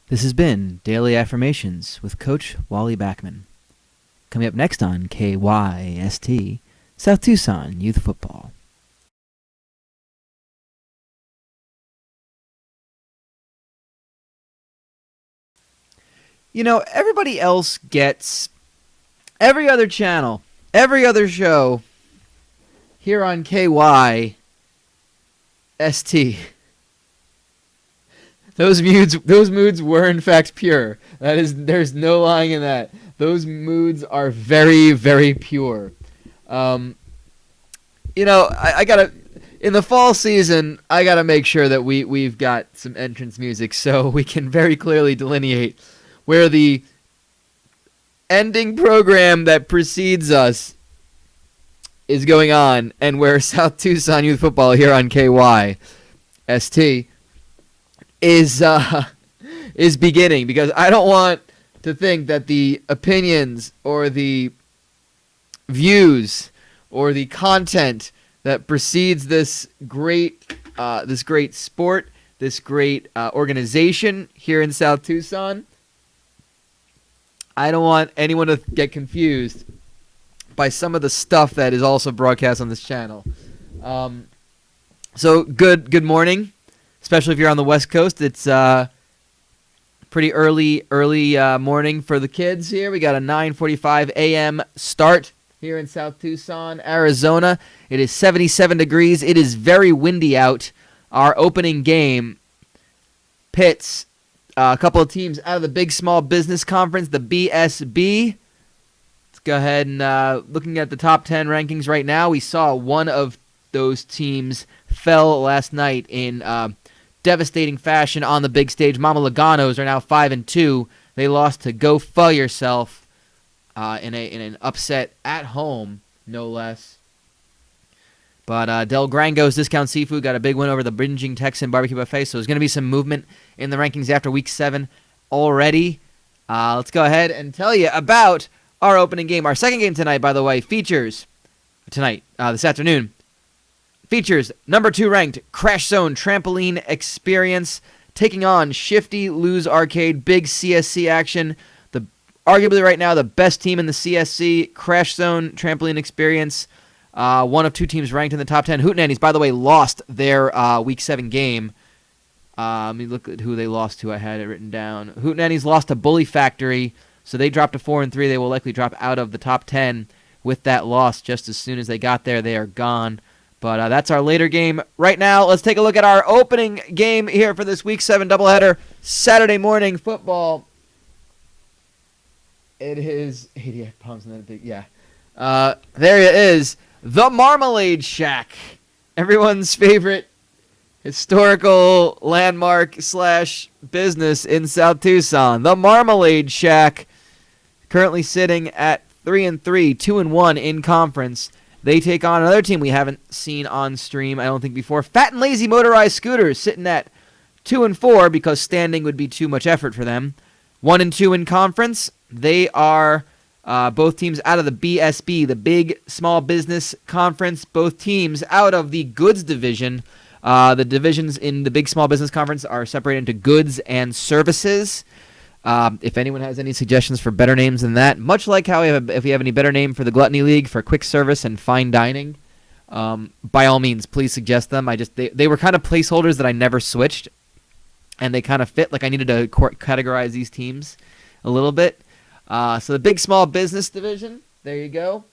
This has been Daily Affirmations with Coach Wally Backman. Coming up next on KYST, South Tucson Youth Football. You know, everybody else gets every other channel, every other show here on KYST. Those moods were in fact pure. There's no lying in that. Those moods are very, very pure. I gotta, in the fall season, I gotta make sure that we've got some entrance music so we can very clearly delineate where the ending program that precedes us is going on and where South Tucson Youth Football here on KYST is beginning, because I don't want to think that the opinions or the views or the content that precedes this great sport, this great organization here in South Tucson, I don't want anyone to get confused by some of the stuff that is also broadcast on this channel. So good morning. Especially if you're on the West Coast, it's pretty early morning for the kids here. We got a 9:45 a.m. start here in South Tucson, Arizona. It is 77 degrees. It is very windy out. Our opening game pits a couple of teams out of the Big Small Business Conference, the BSB. Let's go ahead and looking at the top 10 rankings right now. We saw one of those teams fell last night in devastating fashion on the big stage. Mama Laganos are now 5-2. They lost to Go Full Yourself in an upset at home, no less. But Del Grango's Discount Seafood got a big win over the Binging Texan Barbecue Buffet, so there's going to be some movement in the rankings after Week 7 already. Let's go ahead and tell you about our opening game. Our second game tonight, by the way, features this afternoon, features number 2 ranked Crashzone Trampoline Experience taking on Shifty Lose Arcade. Big CSC action. Arguably right now the best team in the CSC, Crashzone Trampoline Experience. One of 2 teams ranked in the top 10. Hootenannies, by the way, lost their Week 7 game. Let me look at who they lost to. I had it written down. Hootenannies lost to Bully Factory, so they dropped to 4-3. They will likely drop out of the top 10 with that loss. Just as soon as they got there, they are gone. But that's our later game. Right now, let's take a look at our opening game here for this Week 7 doubleheader. Saturday morning football. It is 88 pounds and that big. Yeah. There it is. The Marmalade Shack. Everyone's favorite historical landmark / business in South Tucson. The Marmalade Shack. Currently sitting at 3-3, 2-1 in conference. They take on another team we haven't seen on stream, I don't think, before. Fat and Lazy Motorized Scooters sitting at 2-4 because standing would be too much effort for them. 1-2 in conference. They are both teams out of the BSB, the Big Small Business Conference. Both teams out of the Goods Division. The divisions in the Big Small Business Conference are separated into Goods and Services. If anyone has any suggestions for better names than that, much like how if we have any better name for the Gluttony League for quick service and fine dining, by all means, please suggest them. They were kind of placeholders that I never switched, and they kind of fit. Like I needed to categorize these teams a little bit. So the Big Small Business Division, there you go.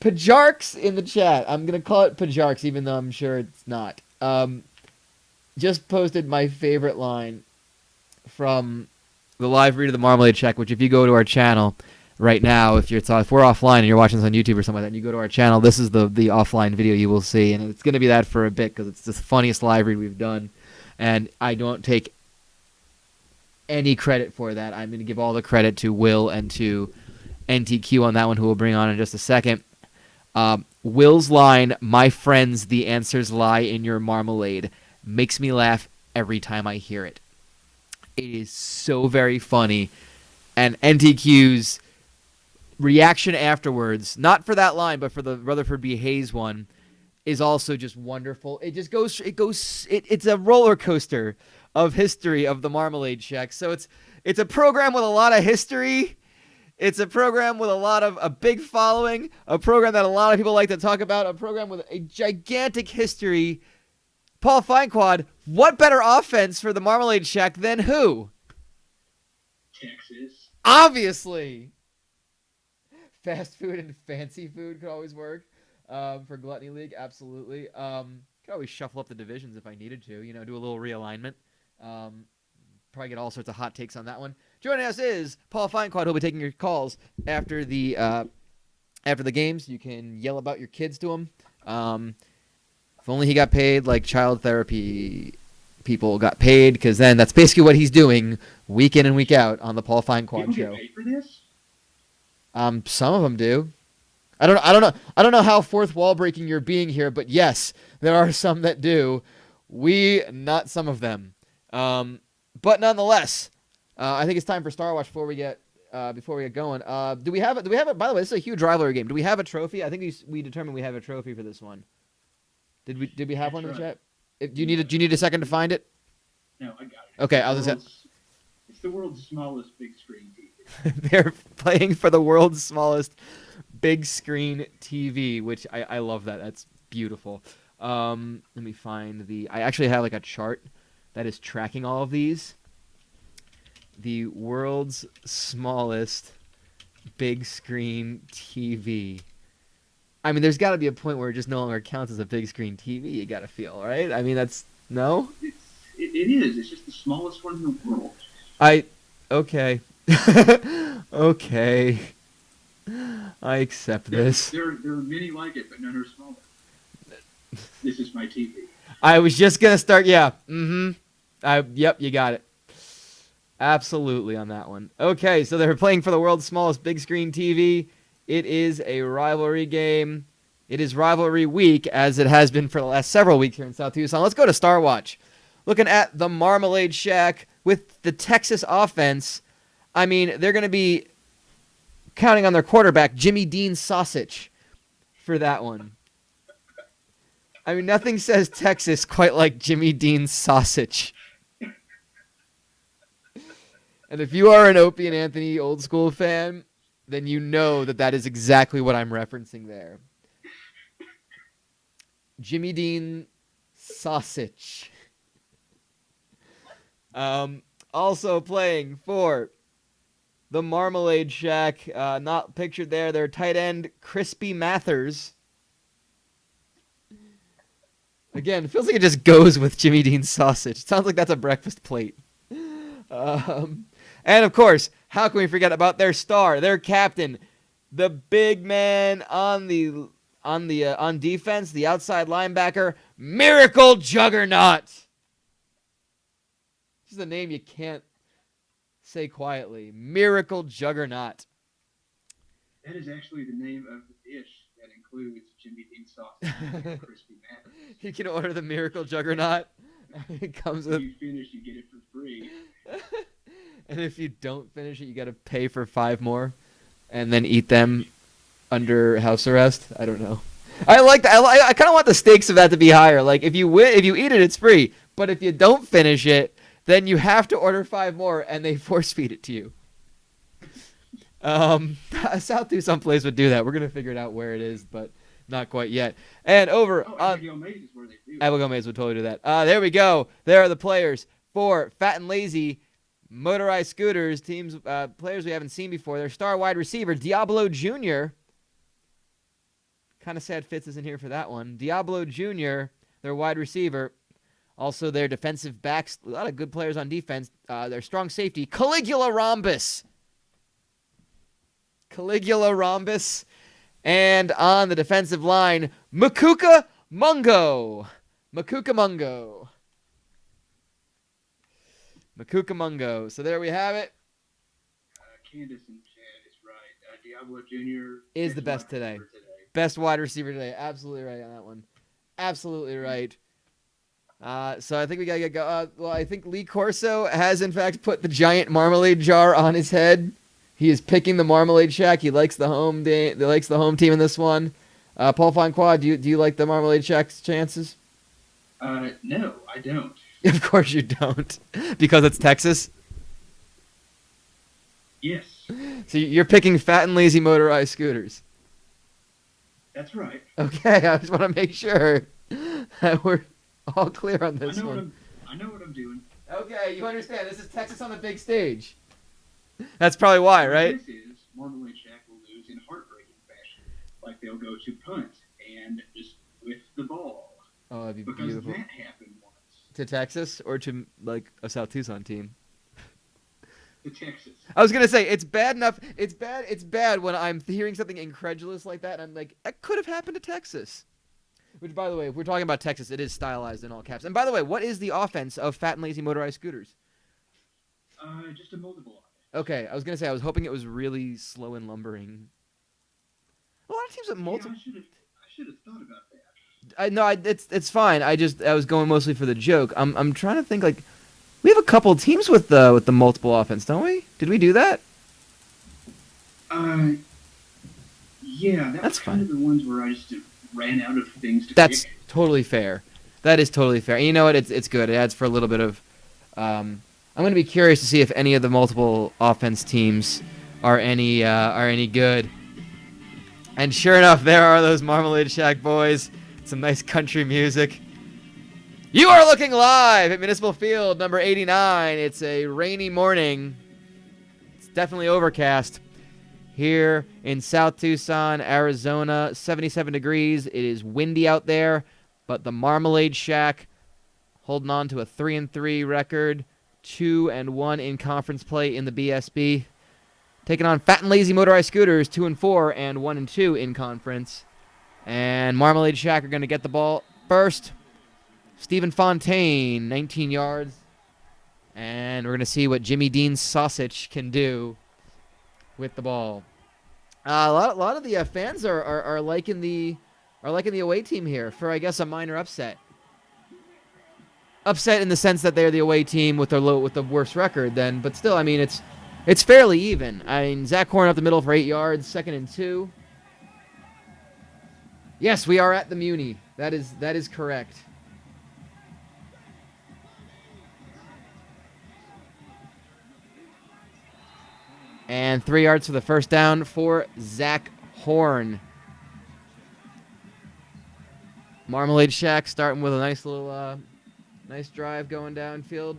Pajarks in the chat. I'm going to call it Pajarks, even though I'm sure it's not. Just posted my favorite line from the live read of the Marmalade Shack, which if you go to our channel right now, if we're offline and you're watching this on YouTube or something like that, and you go to our channel, this is the offline video you will see, and it's going to be that for a bit because it's the funniest live read we've done, and I don't take any credit for that. I'm going to give all the credit to Will and to NTQ on that one, who we'll bring on in just a second. Will's line, "My friends, the answers lie in your marmalade," makes me laugh every time I hear it. It is so very funny. And NTQ's reaction afterwards, not for that line, but for the Rutherford B. Hayes one, is also just wonderful. It's a roller coaster of history of the Marmalade Shack. So it's a program with a lot of history. It's a program with a big following, a program that a lot of people like to talk about, a program with a gigantic history. Paul Finequad, what better offense for the Marmalade Shack than who? Texas. Obviously. Fast food and fancy food could always work. For Gluttony League, absolutely. Could always shuffle up the divisions if I needed to, do a little realignment. Probably get all sorts of hot takes on that one. Joining us is Paul Finequad, who'll be taking your calls after the games. You can yell about your kids to him. If only he got paid like child therapy people got paid, because then that's basically what he's doing week in and week out on the Paul Finequad show. Get paid for this? Some of them do. I don't know how fourth wall breaking you're being here, but yes, there are some that do. Not some of them. But nonetheless, I think it's time for Star Watch before we get going. Do we have it? By the way, this is a huge rivalry game. Do we have a trophy? I think we determined we have a trophy for this one. Did we have one in the chat? Do you need a second to find it? No, I got it. Okay, it's the world's smallest big screen TV. They're playing for the world's smallest big screen TV, which I love that. That's beautiful. Let me find I actually have like a chart that is tracking all of these. The world's smallest big screen TV. I mean, there's got to be a point where it just no longer counts as a big screen TV. You got to feel, right? I mean, no? It is. It's just the smallest one in the world. Okay. Okay. I accept this. There are many like it, but none are smaller. This is my TV. I was just going to start, yeah. Yep, you got it. Absolutely on that one. Okay, so they're playing for the world's smallest big screen TV. It is a rivalry game. It is rivalry week, as it has been for the last several weeks here in South Tucson. Let's go to Star Watch. Looking at the Marmalade Shack with the Texas offense. I mean, they're going to be counting on their quarterback, Jimmy Dean Sausage, for that one. I mean, nothing says Texas quite like Jimmy Dean Sausage. And if you are an Opie and Anthony old school fan, then you know that is exactly what I'm referencing there. Jimmy Dean Sausage. Also playing for the Marmalade Shack, not pictured there, their tight end, Crispy Mathers. Again, it feels like it just goes with Jimmy Dean Sausage. It sounds like that's a breakfast plate. And of course, how can we forget about their star, their captain, the big man on defense, the outside linebacker, Miracle Juggernaut. This is a name you can't say quietly. Miracle Juggernaut. That is actually the name of the dish that includes Jimmy Dean Sausage and Crispy Mathers. You can order the Miracle Juggernaut. It comes with. If you finish, you get it for free. And if you don't finish it, you got to pay for 5 more, and then eat them under house arrest. I don't know. I like that. I kind of want the stakes of that to be higher. Like if you eat it, it's free. But if you don't finish it, then you have to order 5 more, and they force feed it to you. South Tucson Place would do that. We're gonna figure it out where it is, but not quite yet. And over Abigail Mays is where they do. Abigail Mays would totally do that. There we go. There are the players for Fat and Lazy Motorized Scooters. Teams, players we haven't seen before. Their star wide receiver, Diablo Jr. Kind of sad Fitz isn't here for that one. Diablo Jr., their wide receiver. Also their defensive backs. A lot of good players on defense. Their strong safety, Caligula Rhombus. And on the defensive line, Makuka Mungo. So there we have it. Candace and Chad is right. Diablo Jr. is the best today. Best wide receiver today. Absolutely right on that one. Absolutely right. So I think we got to go. Well, I think Lee Corso has, in fact, put the giant marmalade jar on his head. He is picking the Marmalade Shack. He likes the home team in this one. Paul Finequad, do you like the Marmalade Shack's chances? No, I don't. Of course you don't, because it's Texas. Yes, So you're picking fat and lazy motorized scooters. that's right. Okay, I just want to make sure that we're all clear on I this know one. what I'm doing. Okay, you understand. This is Texas on the big stage. That's probably why, right? This is Marmalade Shack will lose in heartbreaking fashion, like they'll go to punt and just whiff the ball. Oh, that'd be Because beautiful. that happened once To Texas or to like a South Tucson team? to Texas. I was gonna say it's bad enough. It's bad when I'm hearing something incredulous like that, and I'm like, that could have happened to Texas. Which, by the way, if we're talking about Texas, it is stylized in all caps. And by the way, what is the offense of fat and lazy motorized scooters? Just a multiple offense. Okay, I was gonna say I was hoping it was really slow and lumbering. A lot of teams with multiple. Yeah, I should have thought about that. No, it's fine. I was going mostly for the joke. I'm trying to think like, we have a couple teams with the multiple offense, don't we? Did we do that? Yeah, That's was kind fine. of the ones where I just ran out of things to That's pick. totally fair. That is totally fair. And you know what? It's good. It adds for a little bit of. I'm going to be curious to see if any of the multiple offense teams are any good. And sure enough, there are those Marmalade Shack boys. Some nice country music. You are looking live at Municipal Field, number 89. It's a rainy morning. It's definitely overcast. Here in South Tucson, Arizona, 77 degrees. It is windy out there, but the Marmalade Shack holding on to a 3-3 record, 2-1 in conference play in the BSB. Taking on Fat and Lazy Motorized Scooters, 2-4 and 1-2 in conference. And Marmalade Shack are going to get the ball first. Stephen Fontaine, 19 yards. And we're going to see what Jimmy Dean Sausage can do with the ball. A lot of the fans are liking the away team here for, I guess, a minor upset. Upset in the sense that they're the away team with the worst record. But still, I mean, it's fairly even. I mean, Zach Horn up the middle for 8 yards, 2nd and 2. Yes, we are at the Muni. That is correct. And 3 yards for the first down for Zach Horn. Marmalade Shack starting with a nice little nice drive going downfield.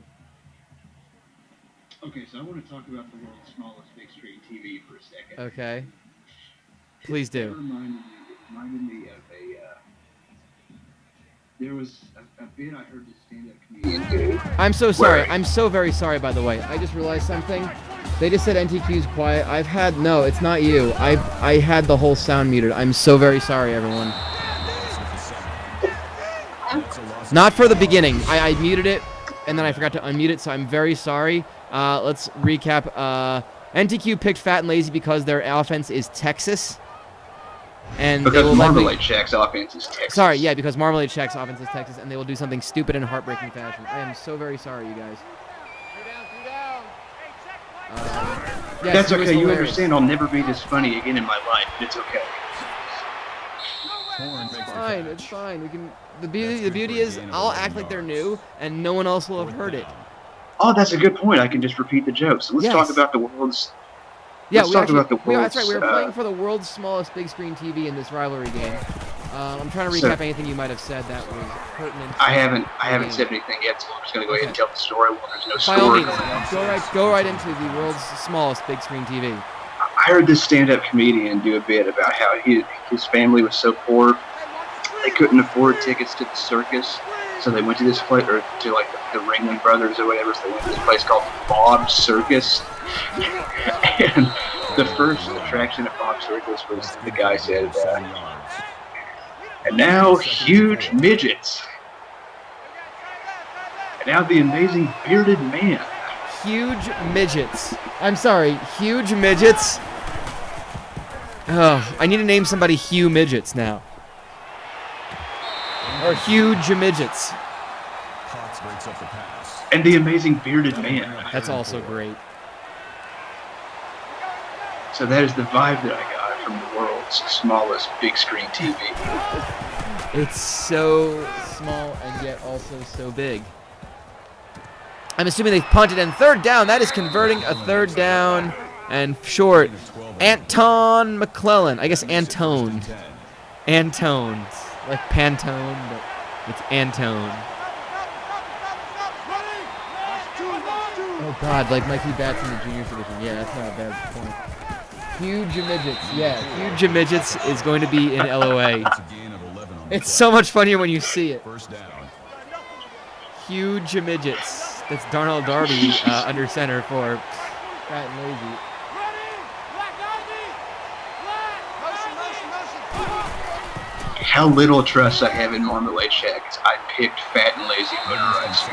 Okay, so I want to talk about the world's smallest big screen TV for a second. Okay. Please do. It reminded me of there was a bit I heard this stand-up comedian do. I'm so sorry. I'm so very sorry, by the way. I just realized something. They just said NTQ's quiet. No, it's not you. I had the whole sound muted. I'm so very sorry, everyone. Not for the beginning. I muted it, and then I forgot to unmute it, so I'm very sorry. Let's recap. NTQ picked Fat and Lazy because their offense is Texas. And because Marmalade Shack's offense is Texas. Sorry, yeah, because Marmalade Shack's offense is Texas, and they will do something stupid in heartbreaking fashion. I am so very sorry, you guys. Yes, That's okay. You understand I'll never be this funny again in my life. It's okay. It's fine. It's fine. We can. The beauty is I'll act like they're new, and no one else will have heard it. Oh, that's a good point. I can just repeat the jokes. Let's talk about the world's. Yeah, Let's talk about the world's. That's right. We were playing for the world's smallest big screen TV in this rivalry game. I'm trying to recap anything you might have said that was pertinent. I haven't said anything yet, so I'm just gonna go ahead and tell the story. Well, there's no By all story. means, go right into the world's smallest big screen TV. I heard this stand-up comedian do a bit about how his family was so poor they couldn't afford tickets to the circus, so they went to this place, or to like the Ringling Brothers or whatever. So they went to this place called Bob's Circus, and the first attraction at Bob's Circus was the guy said, and now huge midgets, and now the amazing bearded man. Huge midgets. I'm sorry, huge midgets. Oh, I need to name somebody Hugh Midgets now. Or huge midgets. And the amazing bearded man. That's also great. So that is the vibe that I got from the world's smallest big screen TV. It's so small and yet also so big. I'm assuming they've punted, and third down. That is converting a third down and short. Anton McClellan. I guess Antone. Antone. It's like Pantone, but it's Antone. Oh, God, like Mikey Batts in the junior tradition. Yeah, that's not a bad point. Huge Midgets. Yeah, Huge Midgets is going to be in LOA. It's so much funnier when you see it. Huge Midgets. That's Darnell Darby under center for Fat and Lazy. How little trust I have in Marmalade Shack is I picked Fat and Lazy Motorized,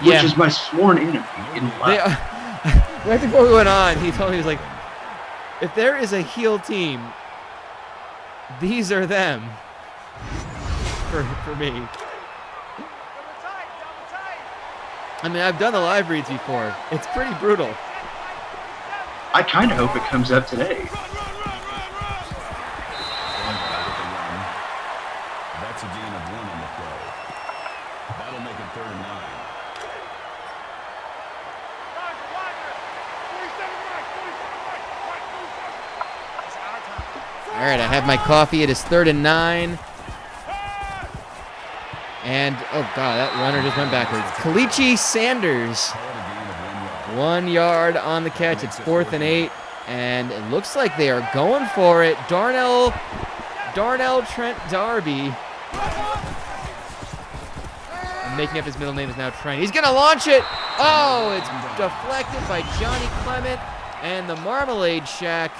which is my sworn enemy in life. Right before we went on, he told me, he was like, if there is a heel team, these are them for me. I mean, I've done the live reads before. It's pretty brutal. I kind of hope it comes up today. That's a gain of 1 on the play. That'll make it 3rd and 9. All right, I have my coffee. It is 3rd and 9. And, oh, God, that runner just went backwards. Kalichi Sanders. 1 yard on the catch. It's 4th and 8. And it looks like they are going for it. Darnell Trent Darby. I'm making up his middle name is now Trent. He's going to launch it. Oh, it's deflected by Johnny Clement and the Marmalade Shack.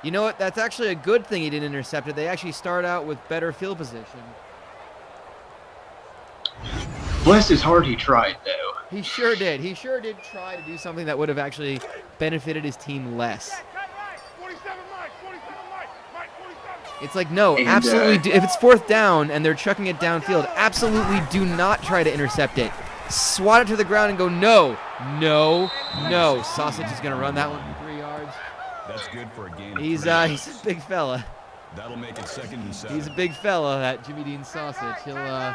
You know what? That's actually a good thing he didn't intercept it. They actually start out with better field position. Bless his heart, he tried, though. He sure did. He sure did try to do something that would have actually benefited his team less. It's like, no, absolutely. If it's 4th down and they're chucking it downfield, absolutely do not try to intercept it. Swat it to the ground and go, no, no, no. Sausage is going to run that one for 3 yards. That's good for a gain. He's a big fella. That'll make it 2nd and 7. He's a big fella, that Jimmy Dean Sausage. He'll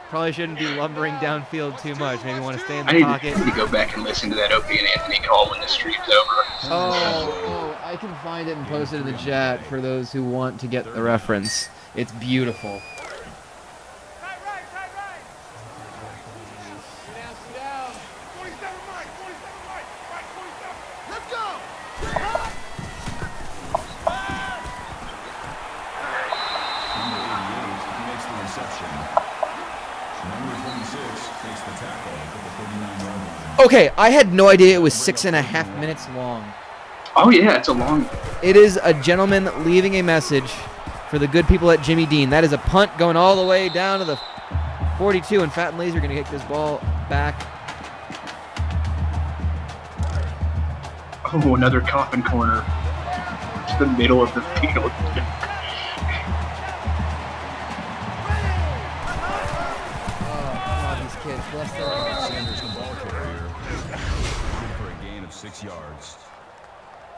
probably shouldn't be lumbering downfield too much. Maybe want to stay in the pocket. I need to go back and listen to that Opie and Anthony call when the stream's over. Oh, I can find it and post it in the chat for those who want to get the reference. It's beautiful. Okay, I had no idea it was 6.5 minutes long. Oh yeah, it's a long. It is a gentleman leaving a message for the good people at Jimmy Dean. That is a punt going all the way down to the 42, and Fat and Lazy are going to kick this ball back. Oh, another coffin corner. It's the middle of the field. Sanders, the ball carrier, for a gain of 6 yards.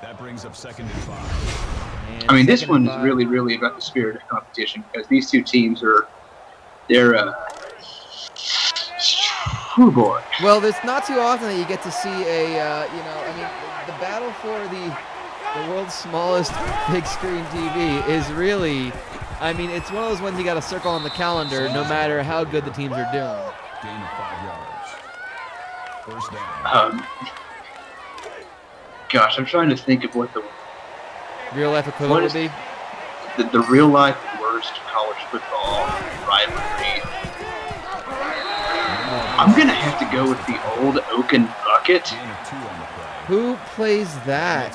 That brings up 2nd and 5. I mean, this one's really, really about the spirit of competition because these two teams oh boy. Well, there's not too often that you get to see the battle for the world's smallest big screen TV is really, I mean, it's one of those ones you got to circle on the calendar no matter how good the teams are doing. Gain of 5 yards. 1st down. Gosh, I'm trying to think of what the real life equivalent would be. The real life worst college football rivalry. I'm gonna have to go with the old Oaken Bucket. Who plays that?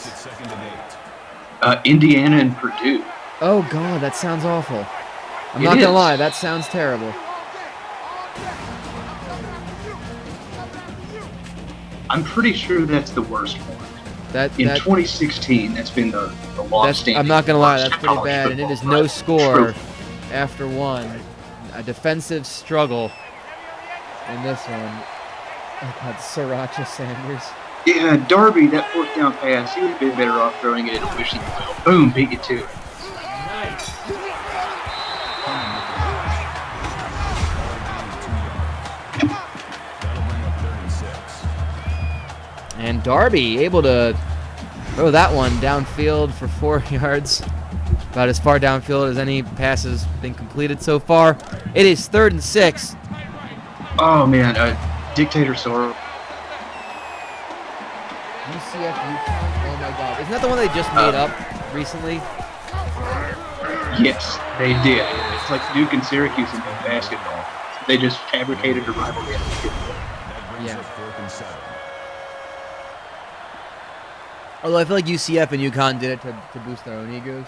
Indiana and Purdue. Oh God, that sounds awful. I'm not gonna lie, that sounds terrible. I'm pretty sure that's the worst one. In 2016, that's been the long-standing. I'm not gonna lie, that's pretty bad, and it is no score after one. A defensive struggle in this one. Oh God, Sriracha Sanders. Yeah, Darby, that 4th down pass, he would have been better off throwing it in a wishing well. Boom, beat you to it. Nice. And Darby able to throw that one downfield for 4 yards. About as far downfield as any pass has been completed so far. It is 3rd and 6. Oh, man. Dictator Sorrow. UCF Yukon. Oh, my God. Isn't that the one they just made up recently? Yes, they did. It's like Duke and Syracuse in basketball. They just fabricated a rivalry. Yeah. Although I feel like UCF and UConn did it to boost their own egos.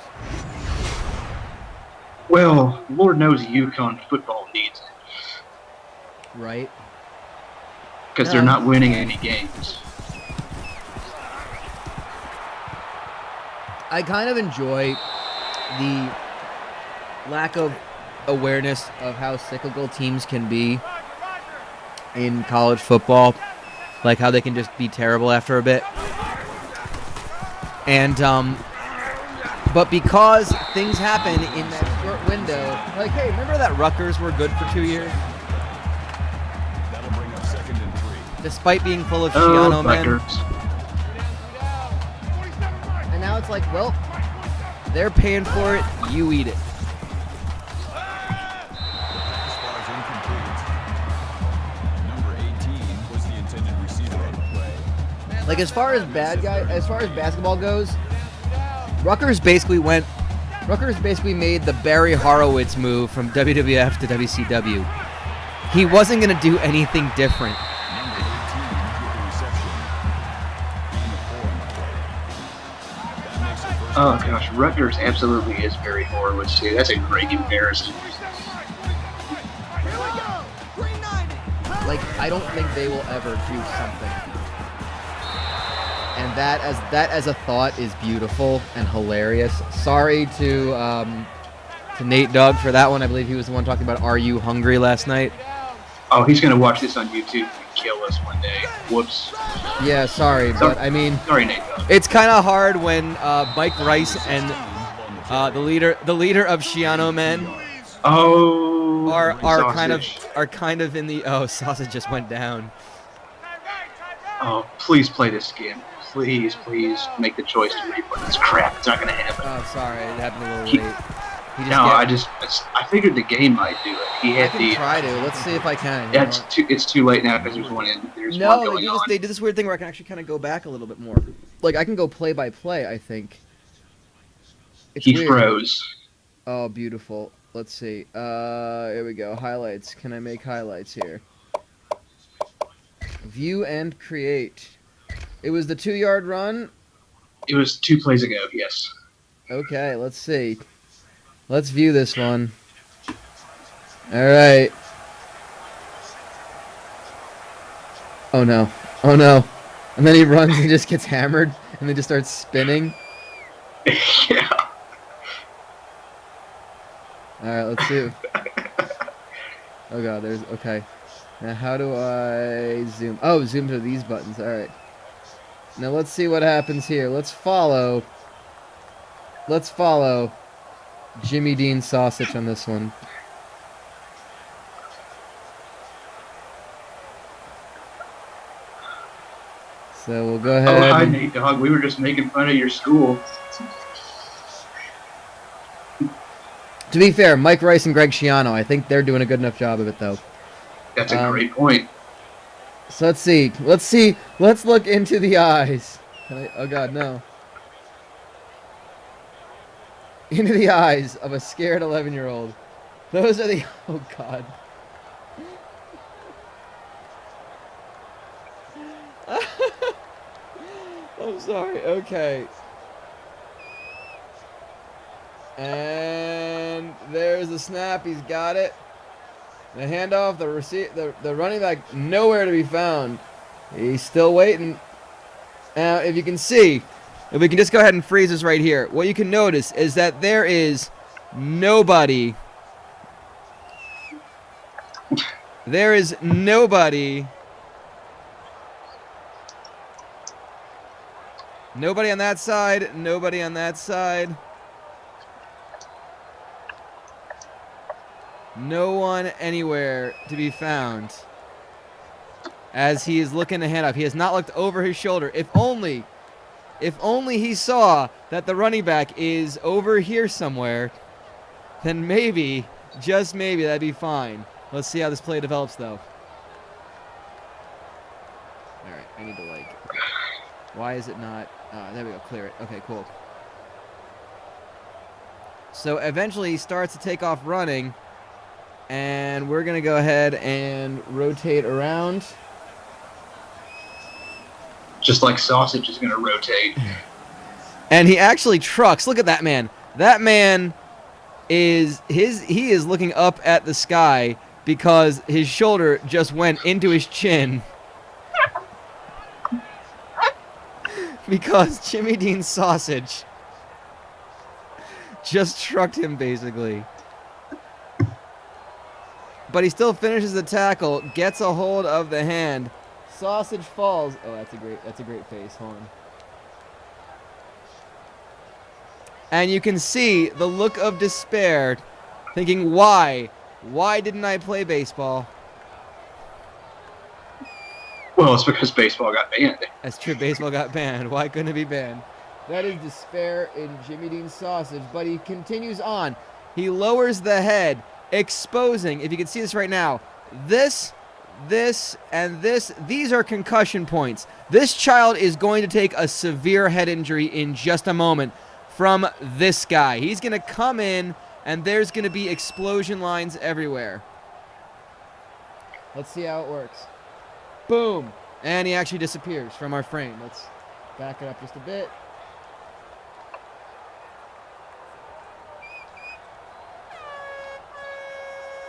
Well, Lord knows UConn football needs it. Right. Because they're not winning any games. I kind of enjoy the lack of awareness of how cyclical teams can be in college football. Like how they can just be terrible after a bit. And, but because things happen in that short window, like, hey, remember that Rutgers were good for 2 years? That'll bring up 2nd and 3. Despite being full of Shiano men. Rutgers. And now it's like, well, they're paying for it, you eat it. As far as incomplete. Number 18 was the intended receiver on the play. Like as far as basketball goes, Rutgers basically made the Barry Horowitz move from WWF to WCW. He wasn't going to do anything different. Number 18 with the reception. And the 4 on the play. That makes it first. Oh, gosh. Rutgers absolutely is very Horowitz, too. That's a great comparison. Like, I don't think they will ever do something. And that as a thought is beautiful and hilarious. Sorry to Nate Dogg for that one. I believe he was the one talking about Are You Hungry last night. Oh, he's going to watch this on YouTube and kill us one day. Whoops. Yeah, sorry, but I mean, Sorry, Nate Dogg. it's kind of hard when Mike Rice and the leader of Shiano Men Oh, are sausage. kind of in the sausage just went down. Oh, please play this game. Please make the choice to replay this crap. It's not going to happen. Oh, sorry, it happened a little late. I figured the game might do it. He I had can try to. Let's see if I can. Yeah, it's too late now because there's one No, going on. they do this weird thing where I can actually kind of go back a little bit more. Like I can go play by play. I think. It's He weird. froze. Oh, beautiful. Let's see. Here we go. Highlights. Can I make highlights here? View and create. It was the 2-yard run. It was 2 plays ago. Yes. Okay, let's see. Let's view this one. All right. Oh no. Oh no. And then he runs and just gets hammered and then just starts spinning. Yeah. All right, let's see. Oh god, okay. Now how do I zoom? Oh, zoom to these buttons. All right. Now let's see what happens here. Let's follow Jimmy Dean Sausage on this one. So we'll go ahead. Oh, hi, Nate Dogg. We were just making fun of your school. To be fair, Mike Rice and Greg Schiano, I think they're doing a good enough job of it, though. That's a great point. So let's see. Let's look into the eyes. Oh, God, no. Into the eyes of a scared 11-year-old. Those are the... Oh, God. I'm sorry. Okay. And there's the snap. He's got it. The handoff, the running back, nowhere to be found. He's still waiting. Now, if you can see, if we can just go ahead and freeze this right here, what you can notice is that there is nobody. There is nobody. Nobody on that side. Nobody on that side. No one anywhere to be found. as he is looking to hand off. He has not looked over his shoulder. If only he saw that the running back is over here somewhere, then maybe, just maybe, that'd be fine. Let's see how this play develops, though. All right, I need to, like, why is it not, there we go, clear it. Okay, cool. So eventually he starts to take off running, and we're going to go ahead and rotate around. Just like sausage is going to rotate. And he actually trucks. Look at that man. That man he is looking up at the sky because his shoulder just went into his chin. Because Jimmy Dean's sausage just trucked him, basically. But he still finishes the tackle, gets a hold of the hand. Sausage falls. Oh, that's a great face. Hold on. And you can see the look of despair, thinking, why? Why didn't I play baseball? Well, it's because baseball got banned. That's true. Baseball got banned. Why couldn't it be banned? That is despair in Jimmy Dean's sausage. But he continues on. He lowers the head, exposing, if you can see this right now, this, and this. These are concussion points. This child is going to take a severe head injury in just a moment from this guy. He's going to come in, and there's going to be explosion lines everywhere. Let's see how it works. Boom. And he actually disappears from our frame. Let's back it up just a bit.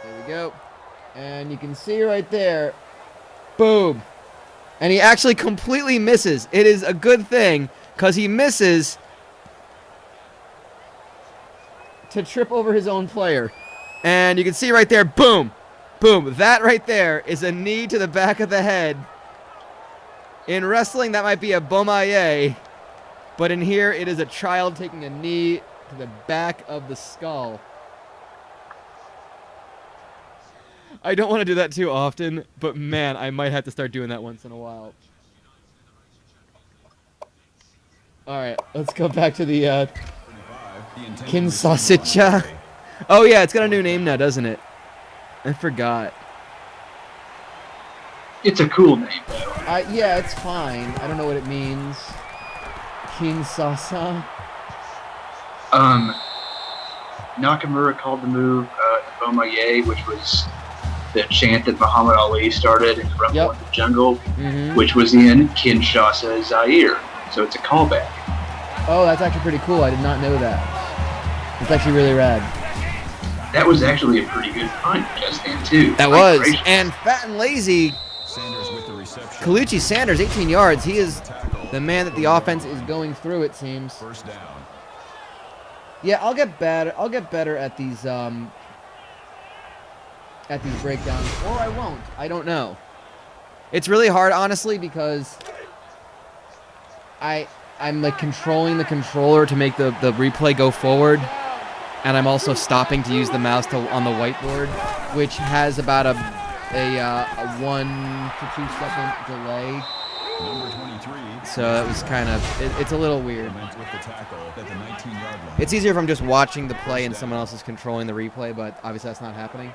There we go. And you can see right there. Boom. And he actually completely misses. It is a good thing because he misses to trip over his own player. And you can see right there, boom. Boom. That right there is a knee to the back of the head. In wrestling, that might be a Beaumaye. But in here, it is a child taking a knee to the back of the skull. I don't want to do that too often, but man, I might have to start doing that once in a while. All right, let's go back to the Kin Sausage. Oh yeah, it's got a new name now, doesn't it? I forgot. It's a cool name, though. Yeah, it's fine. I don't know what it means. Kinshasa. Nakamura called the move Beaumaye, which was the chant that Muhammad Ali started in Rumble in the Jungle, which was in Kinshasa, Zaire. So it's a callback. Oh, that's actually pretty cool. I did not know that. It's actually really rad. That was actually a pretty good punt just then, too. That was. And fat and lazy, Kalichi Sanders, 18 yards. He is the man that the offense is going through, it seems. First down. Yeah, I'll get better at these breakdowns, or I won't. I don't know. It's really hard, honestly, because I'm like controlling the controller to make the replay go forward, and I'm also stopping to use the mouse on the whiteboard, which has about a 1 to 2 second delay. Number 23. So it was kind of it's a little weird. It's easier if I'm just watching the play and someone else is controlling the replay, but obviously that's not happening.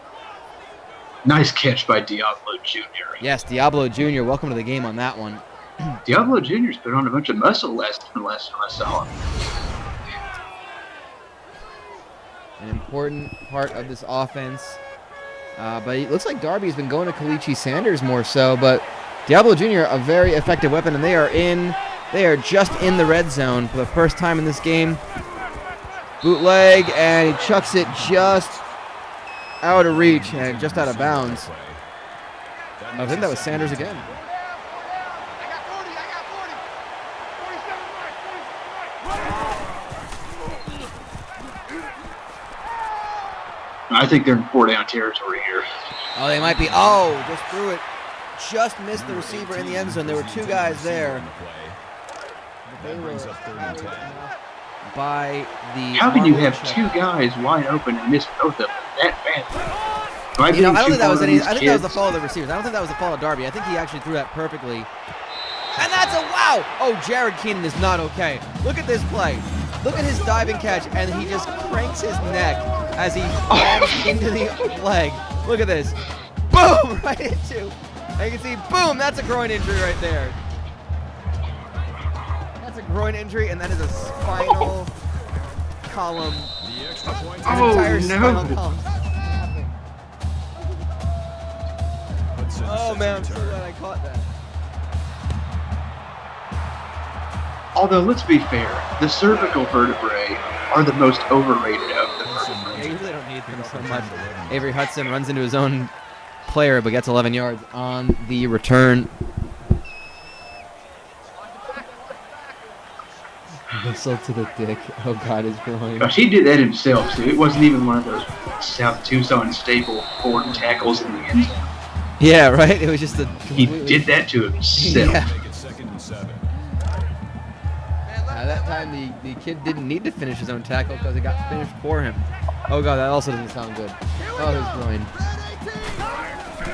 Nice catch by Diablo Jr. Yes, Diablo Jr. Welcome to the game on that one. Diablo Jr.'s put on a bunch of muscle last time I saw him. An important part of this offense. But it looks like Darby's been going to Kalichi Sanders more so, but Diablo Jr., a very effective weapon, and they are just in the red zone for the first time in this game. Bootleg, and he chucks it just out of reach and just out of bounds. I think that was Sanders again. I think they're in 4-down territory here. Oh, they might be. Oh, just threw it. Just missed the receiver in the end zone. There were two guys there. They were by the. How can you have two guys wide open and miss both of them that badly? Am I You know, being I don't too think that was hard on any. these I think that was the kids? fault of the receivers. I don't think that was the fault of Darby. I think he actually threw that perfectly. And that's a wow! Oh, Jared Keenan is not okay. Look at this play. Look at his diving catch, and he just cranks his neck as he lands into the leg. Look at this. Boom! Right into. And you can see, boom, that's a groin injury right there. That's a groin injury, and that is a spinal column. The extra point. An Oh, entire no. spinal column. Hudson Oh, sets man, a I'm so return. glad I caught that. Although, let's be fair, the cervical vertebrae are the most overrated of the vertebrae. Yeah, you really don't need them so much. Avery Hudson runs into his own player, but gets 11 yards on the return. Whistle to the dick. Oh, God, his groin. Gosh, he did that himself, so it wasn't even one of those South Tucson staple forwed tackles in the end zone. Yeah, right? It was just a He completely... did that to himself. Yeah. Make it 2nd and 7. That time, the kid didn't need to finish his own tackle because it got finished for him. Oh, God, that also doesn't sound good. Oh, his groin.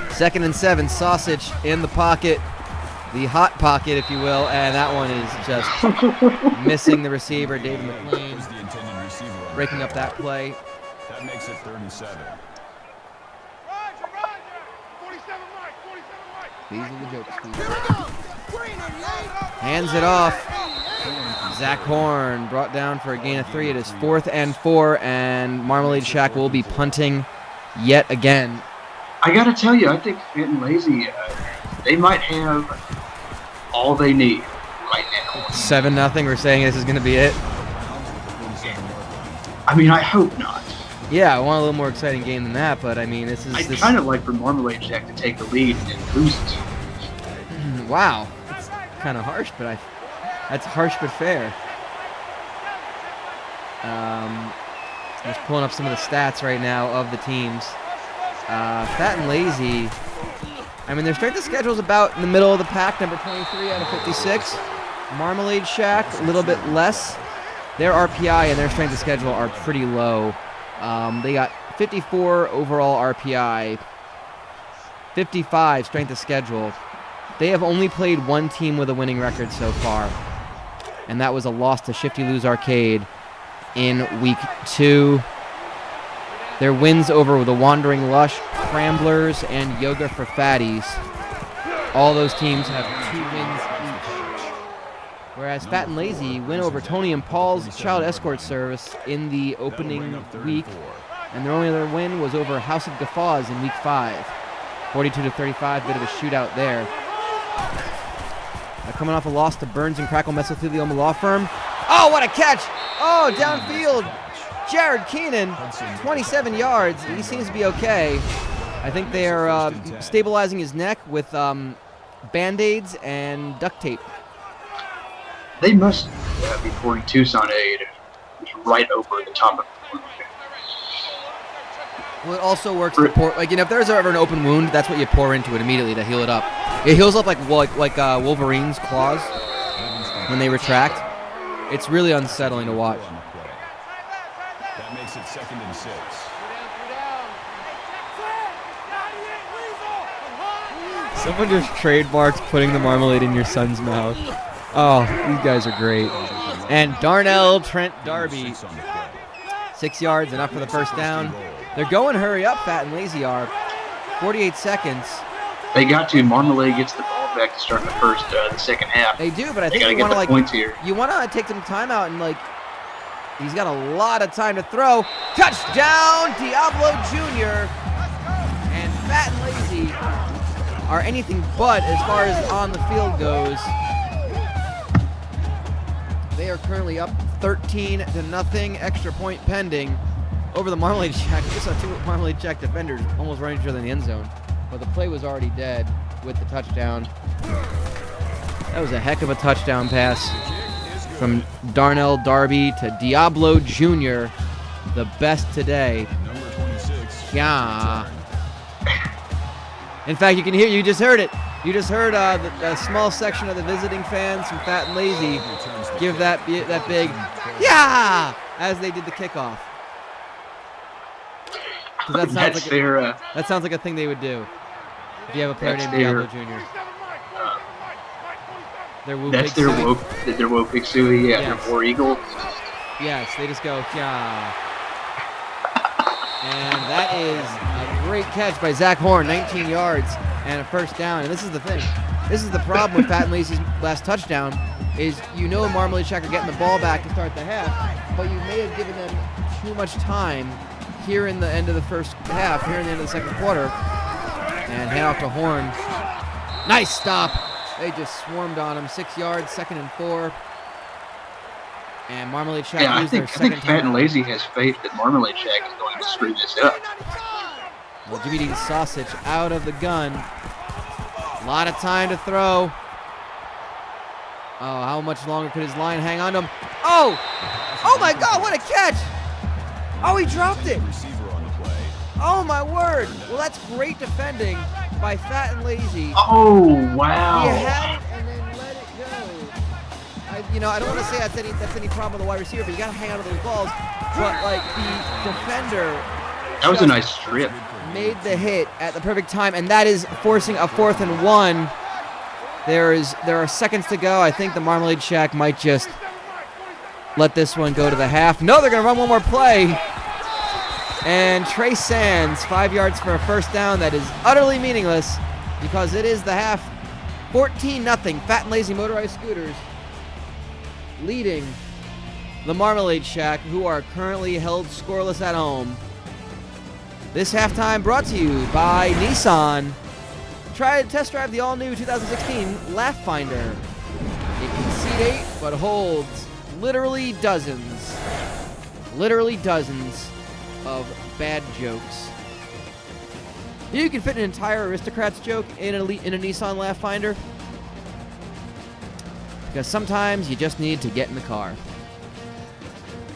2nd and 7, Sausage in the pocket. The hot pocket, if you will, and that one is just missing the receiver, David McLean, Was the intended receiver on breaking up that play. That makes it 3rd and 7. These are the jokes, Steve. Hands it off. Zach Horn brought down for a gain of 3. It is 4th and 4, and Marmalade Shack will be punting yet again. I gotta tell you, I think Fit and Lazy, they might have all they need right now. 7-0. We're saying this is going to be it. I mean, I hope not. Yeah, I want a little more exciting game than that, but I mean, this is I'd this. kind of like for Marmalade Shack to take the lead and lose it. Wow, it's kind of harsh, but that's harsh but fair. Just pulling up some of the stats right now of the teams. Fat and Lazy. I mean, their strength of schedule is about in the middle of the pack, number 23 out of 56. Marmalade Shack, a little bit less. Their RPI and their strength of schedule are pretty low. They got 54 overall RPI, 55 strength of schedule. They have only played one team with a winning record so far, and that was a loss to Shifty Lose Arcade in week 2. Their wins over the Wandering Lush, Cramblers, and Yoga for Fatties. All those teams have 2 wins each. Whereas Fat and Lazy win over Tony and Paul's Child Escort Service in the opening week. And their only other win was over House of Guffaws in week 5. 42-35, bit of a shootout there. Coming off a loss to Burns and Crackle Mesothelioma Law Firm. Oh, what a catch! Oh, downfield. Jared Keenan, 27 yards. He seems to be okay. I think they are stabilizing his neck with Band-Aids and duct tape. They must be pouring Tucson aid right over the top of the wound. Well, it also works to pour, like, you know, if there's ever an open wound, that's what you pour into it immediately to heal it up. It heals up like Wolverine's claws when they retract. It's really unsettling to watch. That makes it 2nd and 6. Someone just trademarked putting the marmalade in your son's mouth. Oh, these guys are great. And Darnell Trent Darby, 6 yards, enough for the first down. They're going hurry up, Fat and Lazy are. 48 seconds. They got to. Marmalade gets the ball back to start the second half. They do, but I They think gotta you get want to the points here. you want to take some time out and he's got a lot of time to throw. Touchdown, Diablo Jr. And Fat and Lazy are anything but as far as on the field goes. They are currently up 13-0, extra point pending over the Marmalade Shack. We just saw 2 Marmalade Shack defenders almost running each other in the end zone, but the play was already dead with the touchdown. That was a heck of a touchdown pass from Darnell Darby to Diablo Jr., the best today. Number 26. Yeah. In fact, you just heard it. You just heard the small section of the visiting fans from Fat and Lazy give that big yeah as they did the kickoff. Because That's their. that sounds like a thing they would do. If you have a player That's named their- Diablo Jr. Their Woo That's Pig their Suey. Wopig Suey, yeah, Yes. their War Eagle. Yes, they just go, yeah. And that is a great catch by Zach Horn, 19 yards and a first down. And this is the thing. This is the problem with Fat and Lazy's last touchdown is Marmalade Shack are getting the ball back to start the half, but you may have given them too much time here in the end of the first half, here in the end of the second quarter. And hand off to Horn. Nice stop. They just swarmed on him. 6 yards, 2nd and 4. And Marmalade Shack Yeah, I lose their think second Fat and time. Lazy has faith that Marmalade Shack is going to screw this up. Well, Jimmy Dean Sausage out of the gun. A lot of time to throw. Oh, how much longer could his line hang on to him? Oh! Oh my God, what a catch! Oh, he dropped it! Receiver on the play. Oh my word! Well, that's great defending by Fat and Lazy. Oh, He wow. had it and then let it go. I don't want to say that's any problem with the wide receiver, but you got to hang on to those balls. But like the defender That was a nice strip. made the hit at the perfect time, and that is forcing a 4th and 1. There are seconds to go. I think the Marmalade Shack might just let this one go to the half. No, they're going to run one more play. And Trey Sands, 5 yards for a first down. That is utterly meaningless because it is the half. 14-0. Fat and Lazy Motorized Scooters leading the Marmalade Shack, who are currently held scoreless at home. This halftime brought to you by Nissan. Try to test drive the all-new 2016 Laugh Finder. It can seat 8, but holds literally dozens of bad jokes. You can fit an entire Aristocrats joke in a Nissan Laugh Finder, because sometimes you just need to get in the car.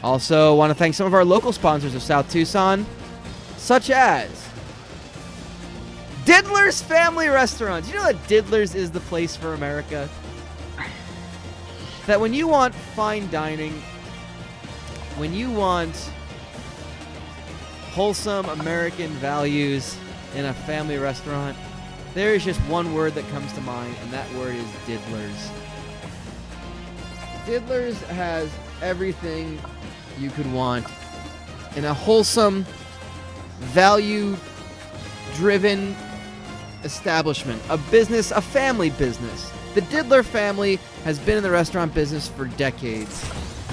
Also, want to thank some of our local sponsors of South Tucson, such as Diddler's Family Restaurants. You know that Diddler's is the place for America? That when you want fine dining, when you want wholesome American values in a family restaurant, there is just one word that comes to mind, and that word is Diddler's. Diddler's has everything you could want in a wholesome, value-driven establishment, a business, a family business. The Diddler family has been in the restaurant business for decades,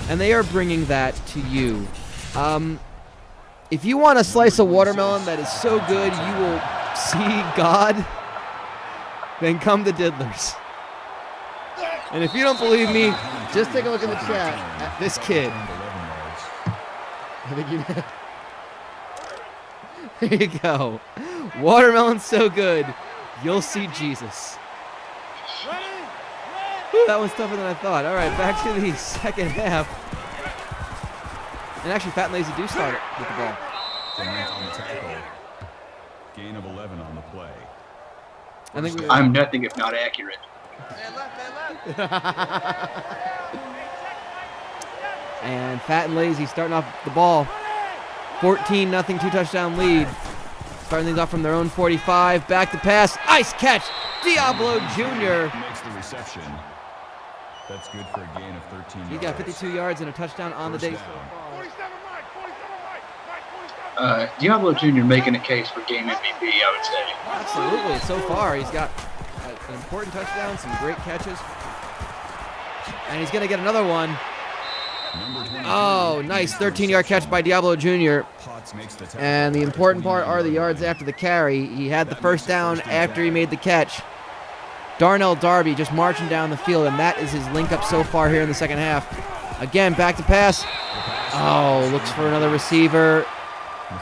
and they are bringing that to you. If you want a slice of watermelon that is so good you will see God, then come to Diddler's. And if you don't believe me, just take a look in the chat at this kid. I think you know. There you go. Watermelon's so good, you'll see Jesus. Whew, that one's tougher than I thought. All right, back to the second half. And actually, Fat and Lazy do start it with the ball. On the tackle. Gain of 11 on the play. I think I'm nothing if not accurate. And Fat and Lazy starting off the ball. 14-0, 2-touchdown lead. Starting things off from their own 45. Back to pass. Nice catch. Diablo Jr. Makes the reception. That's good for a gain of 13 yards. He's got 52 yards and a touchdown on the day. First down. Diablo Jr. making a case for game MVP, I would say. Absolutely. So far, he's got an important touchdown, some great catches. And he's going to get another one. Oh, nice 13-yard catch by Diablo Jr. And the important part are the yards after the carry. He had the first down after he made the catch. Darnell Darby just marching down the field, and that is his link-up so far here in the second half. Again, back to pass. Oh, looks for another receiver.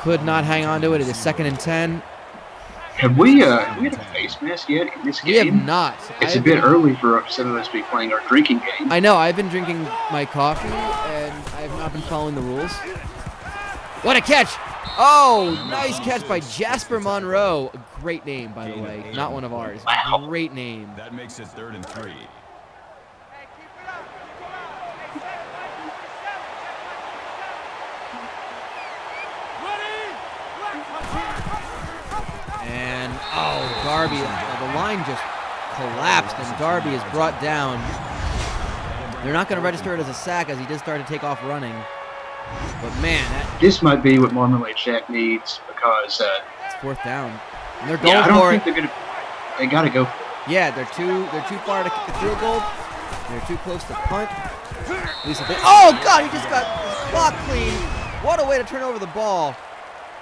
Could not hang on to it. It is 2nd and 10. Have we had a face mask yet in this game? We have not. It's a bit early for some of us to be playing our drinking game. I know. I've been drinking my coffee, and I have not been following the rules. What a catch! Oh, nice catch by Jasper Monroe. A great name, by the way. Not one of ours. Wow. Great name. That makes it 3rd and 3. Oh, Darby, the line just collapsed, and Darby is brought down. They're not going to register it as a sack as he did start to take off running. But, man, this might be what Marmalade Shack needs because it's 4th down. And they're going I don't for think it. they're going to – they got to go for it. Yeah, they're too far to kick the field goal. They're too close to punt. At least oh, God, he just got his clock clean. What a way to turn over the ball.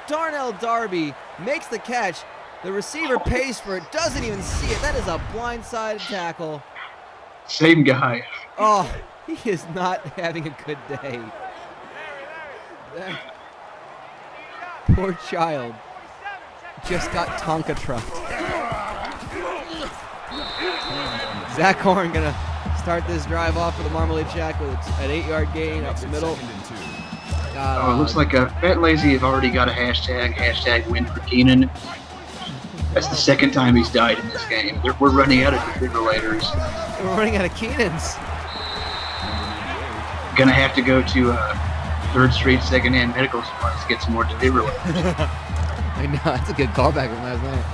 Darnell Darby makes the catch. The receiver pays for it, doesn't even see it. That is a blindside tackle. Same guy. Oh, he is not having a good day. Poor child just got Tonka trucked. Zach Horn gonna start this drive off for the Marmalade Shack with an 8-yard gain up the middle. It looks like Fat and Lazy have already got a hashtag win for Keenan. That's the second time he's died in this game. We're running out of defibrillators. We're running out of Keenans. Gonna have to go to 3rd Street secondhand medical supplies to get some more defibrillators. I know, that's a good callback from last night.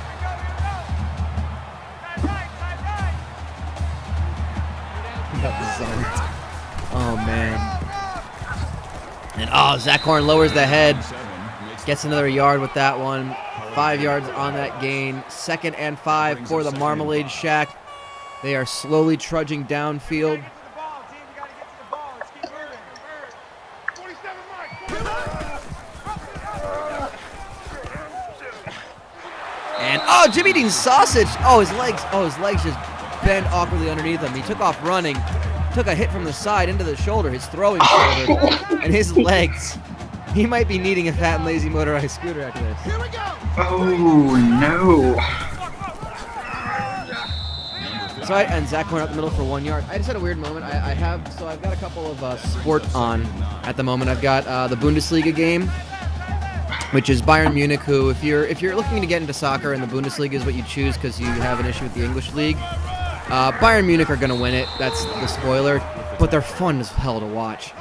Oh, man. And, Zach Horn lowers the head. Gets another yard with that one. 5 yards on that gain. 2nd and 5 for the Marmalade Shack. They are slowly trudging downfield. And, Jimmy Dean's sausage. His legs just bend awkwardly underneath him. He took off running. Took a hit from the side into the shoulder, his throwing shoulder, and his legs. He might be needing a Fat and Lazy motorized scooter after this. Here we go. Oh, no. So and Zach Horn up the middle for 1 yard. I just had a weird moment. I've got a couple of sport on at the moment. I've got the Bundesliga game, which is Bayern Munich, who if you're looking to get into soccer and the Bundesliga is what you choose because you have an issue with the English league, Bayern Munich are going to win it. That's the spoiler. But they're fun as hell to watch.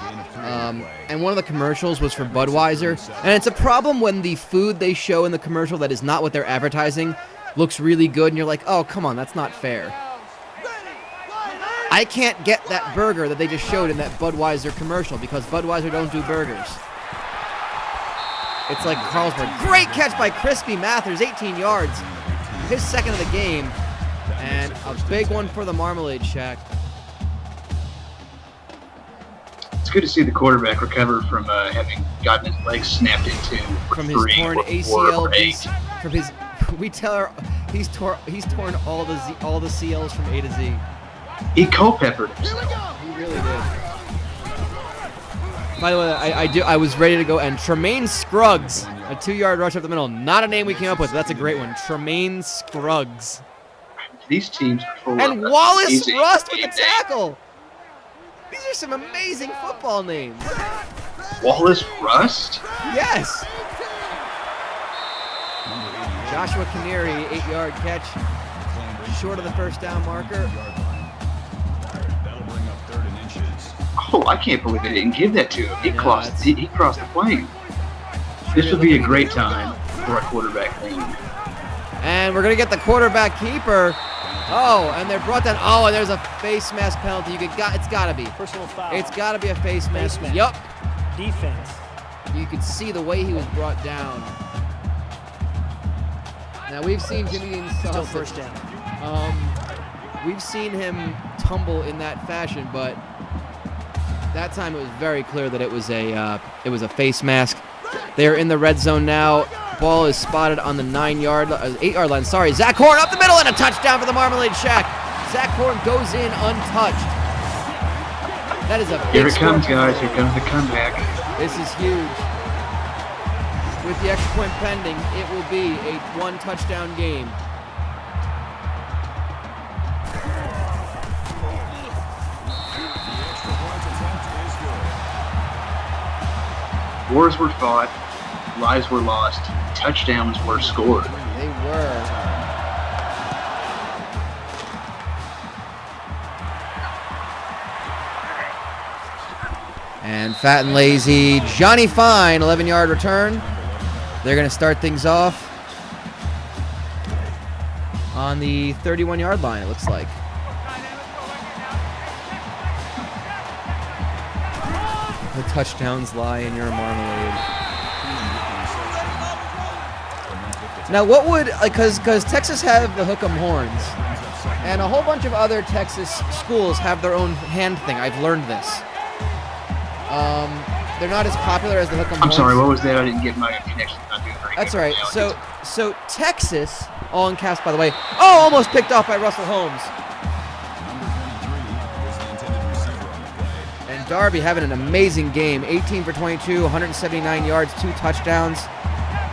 And one of the commercials was for Budweiser. And it's a problem when the food they show in the commercial that is not what they're advertising looks really good. And you're like, oh, come on, that's not fair. I can't get that burger that they just showed in that Budweiser commercial because Budweiser don't do burgers. It's like Carlsberg. Great catch by Crispy Mathers, 18 yards. His 2nd of the game. And a big one for the Marmalade Shack. It's good to see the quarterback recover from having gotten his legs snapped into from his torn ACL. He's torn all the CLs from A to Z. He Culpeppered. He really did. By the way, I was ready to go. And Tremaine Scruggs, a 2-yard rush up the middle. Not a name we came up with. But that's a great one. Tremaine Scruggs. These teams are full and of Wallace Rust with the tackle. These are some amazing football names. Wallace Rust? Yes. Joshua Canary, 8-yard catch. Short of the 1st down marker. That'll bring up 3rd and inches. Oh, I can't believe they didn't give that to him. He crossed the plane. This would be a great time for a quarterback lean. And we're going to get the quarterback keeper. Oh, and they're brought down. Oh, and there's a face mask penalty. It's got to be. Personal foul. It's got to be a face mask. Yup. Defense. You could see the way he was brought down. Now, we've seen Jimmy Dean's Still 1st down. We've seen him tumble in that fashion, but that time it was very clear that it was a face mask. They are in the red zone now. Ball is spotted on the 8-yard line. Sorry, Zach Horn up the middle and a touchdown for the Marmalade Shack. Zach Horn goes in untouched. That is a big Here it comes, guys. Here comes the comeback. This is huge. With the extra point pending, it will be a 1-touchdown game. Wars were fought, lives were lost, touchdowns were scored. They were. And Fat and Lazy, Johnny Fine, 11-yard return. They're going to start things off. on the 31-yard line, it looks like. The touchdowns lie in your marmalade. Now, what would, like, because Texas have the hook'em horns, and a whole bunch of other Texas schools have their own hand thing. I've learned this. They're not as popular as the hook'em horns. I'm sorry, what was that? I didn't get my connection. Not doing very That's good all right. now. So Texas, all in caps, by the way. Oh, almost picked off by Russell Holmes. And Darby having an amazing game. 18 for 22, 179 yards, 2 touchdowns.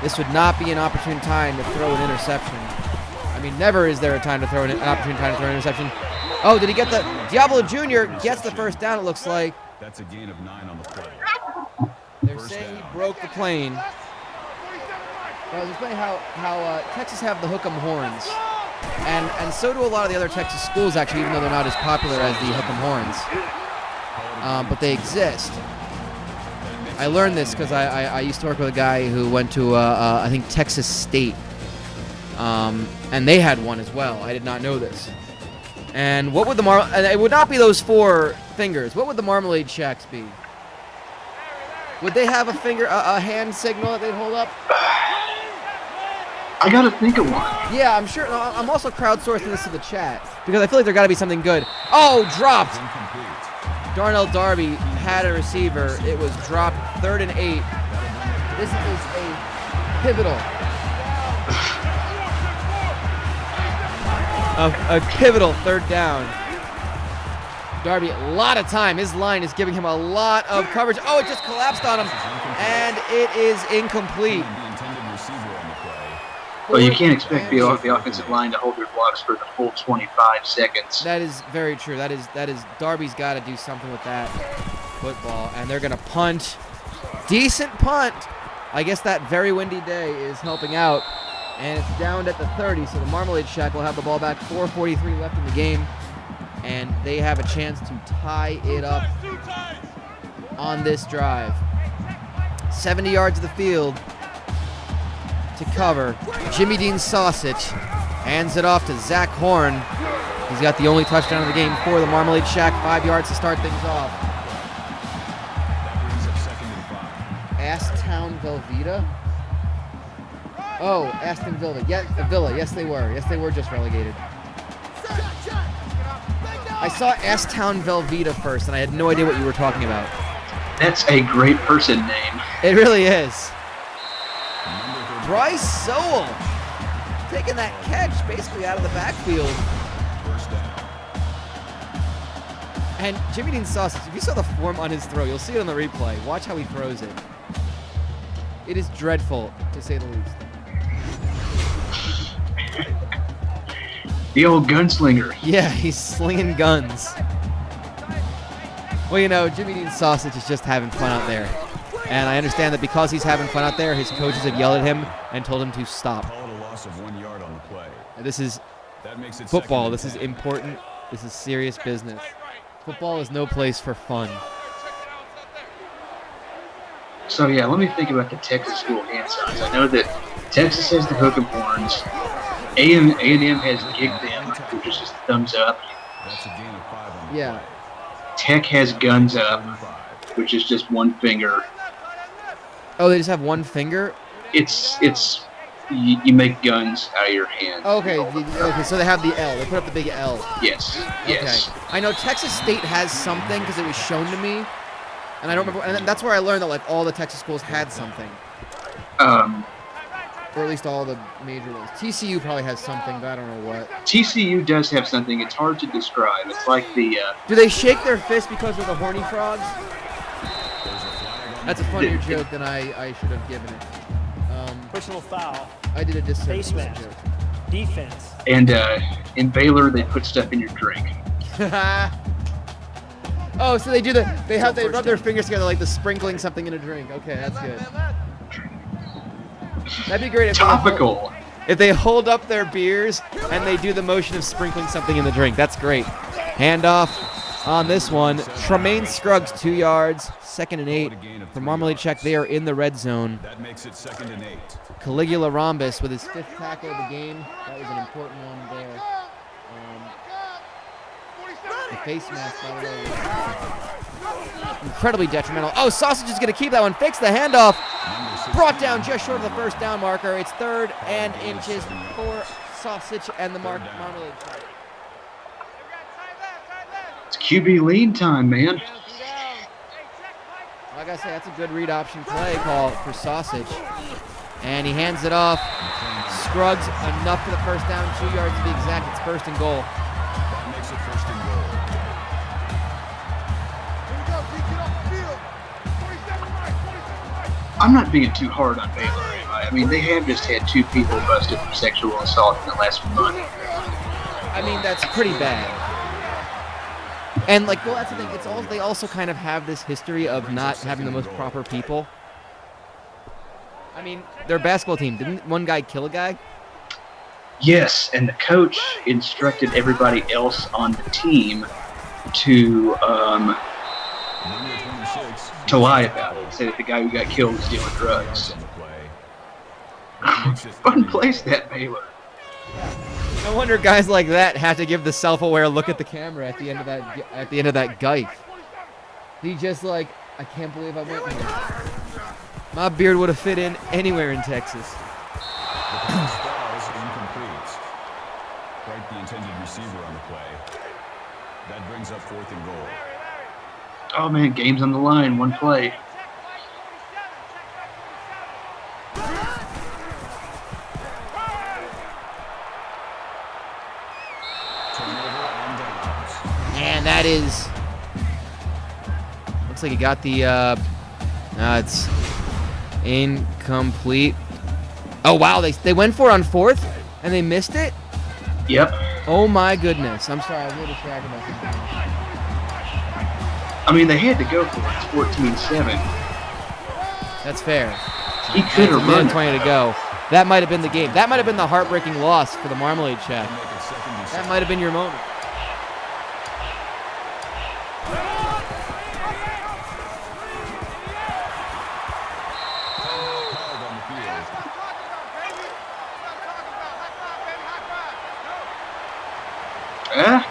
This would not be an opportune time to throw an interception. I mean, never is there a time to throw an opportune time to throw an interception. Oh, did he get the Diablo Jr. gets the first down? It looks like. That's a gain of 9 on the play. They're saying he broke the plane. I was explaining how Texas have the hook'em horns, and so do a lot of the other Texas schools actually, even though they're not as popular as the hook'em horns. But they exist. I learned this because I used to work with a guy who went to I think Texas State, and they had one as well. I did not know this. And what would and it would not be those 4 fingers. What would the Marmalade Shacks be? Would they have a hand signal that they'd hold up? I gotta think of one. Yeah, I'm sure. I'm also crowdsourcing this to the chat because I feel like there got to be something good. Oh, dropped. Darnell Darby had a receiver. It was dropped 3rd and 8. This is a pivotal. A pivotal 3rd down. Darby, a lot of time. His line is giving him a lot of coverage. Oh, it just collapsed on him. And it is incomplete. Well, you can't expect the offensive line to hold their blocks for the full 25 seconds. That is very true. That is Darby's got to do something with that football. And they're going to punt. Decent punt. I guess that very windy day is helping out. And it's downed at the 30, so the Marmalade Shack will have the ball back. 4:43 left in the game. And they have a chance to tie it up on this drive. 70 yards of the field to cover. Jimmy Dean Sausage hands it off to Zach Horn. He's got the only touchdown of the game for the Marmalade Shack. 5 yards to start things off. Asstown Velveeta. Oh, Aston Villa. Villa. Yes, they were. Yes, they were just relegated. I saw Asstown Velveeta first, and I had no idea what you were talking about. That's a great person name. It really is. Bryce Sowell taking that catch basically out of the backfield. And Jimmy Dean Sausage, if you saw the form on his throw, you'll see it on the replay. Watch how he throws it. It is dreadful, to say the least. The old gunslinger. Yeah, he's slinging guns. Well, you know, Jimmy Dean Sausage is just having fun out there. And I understand that because he's having fun out there, his coaches have yelled at him and told him to stop. Called a loss of 1 yard on the play. This is That makes it football. 2nd and This is 10. important. This is serious business. Football is no place for fun. So, yeah, let me think about the Texas school hand signs. I know that Texas has the hook'em horns. A&M has gig them, which is just thumbs up. That's a gain of 5 on the Yeah. play. Tech has guns up, which is just one finger. Oh, they just have one finger? You make guns out of your hand. Okay, okay, so they have the L. They put up the big L. Yes. Yes. Okay. I know Texas State has something because it was shown to me. And I don't remember. And that's where I learned that like all the Texas schools had something. Or at least all the major ones. TCU probably has something, but I don't know what. TCU does have something. It's hard to describe. It's like the... Do they shake their fist because of the horny frogs? That's a funnier joke than I should have given it. Personal foul. I did a disservice Face to that mask. joke. Defense. And in Baylor, they put stuff in your drink. Oh, so they do they rub their fingers together like the sprinkling something in a drink. Okay, that's good. That'd be great if Topical. If they hold up their beers and they do the motion of sprinkling something in the drink. That's great. Handoff. on this one. Tremaine Scruggs, 2 yards, 2nd and 8. For Marmalade check, they are in the red zone. That makes it 2nd and 8. Caligula Rhombus with his 5th tackle of the game. That was an important one there. The face mask, by the way, was incredibly detrimental. Oh, Sausage is going to keep that one. Fix the handoff. Brought down just short of the first down marker. It's 3rd and inches for Sausage and the Marmalade. It's QB lean time, man. Like I say, that's a good read option play call for Sausage. And he hands it off. Scruggs enough for the first down, 2 yards to be exact. It's 1st and goal. That makes it 1st and goal. I'm not being too hard on Baylor, am I? I mean, they have just had 2 people busted for sexual assault in the last month. I mean, that's pretty bad. And like, well, that's the thing. It's all they also kind of have this history of not having the most proper people. I mean, their basketball team, didn't one guy kill a guy? Yes, and the coach instructed everybody else on the team to lie about it. Say that the guy who got killed was dealing drugs. Fun place, that Baylor. No wonder guys like that have to give the self-aware look at the camera at the end of that Geif. He just like, I can't believe I went here. My beard would have fit in anywhere in Texas. The pass falls incomplete. Right, the intended receiver on the play. That brings up 4th and goal. Oh man, game's on the line, 1 play. And that is, looks like he got the, it's incomplete. Oh wow, they went for it on 4th and they missed it? Yep. Oh my goodness. I'm sorry, I was a little distracted by something. I mean, they had to go for it. It's 14-7. That's fair. He could have run 20 to go. That might have been the game. That might have been the heartbreaking loss for the Marmalade check. That might have been your moment.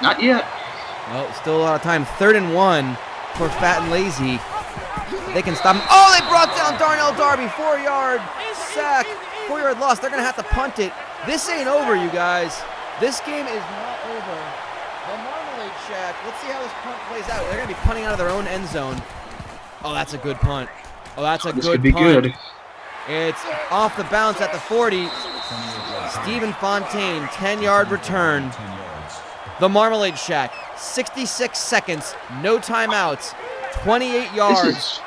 Not yet. Well, still a lot of time. 3rd and 1 for Fat and Lazy. They can stop him. Oh, they brought down Darnell Darby. 4-yard sack. 4-yard loss. They're going to have to punt it. This ain't over, you guys. This game is not over. The Marmalade Shack. Let's see how this punt plays out. They're going to be punting out of their own end zone. Oh, that's a good punt. Oh, that's a This good could be punt. good. It's off the bounce at the 40. Stephen Fontaine, 10-yard return. The Marmalade Shack, 66 seconds, no timeouts, 28 yards.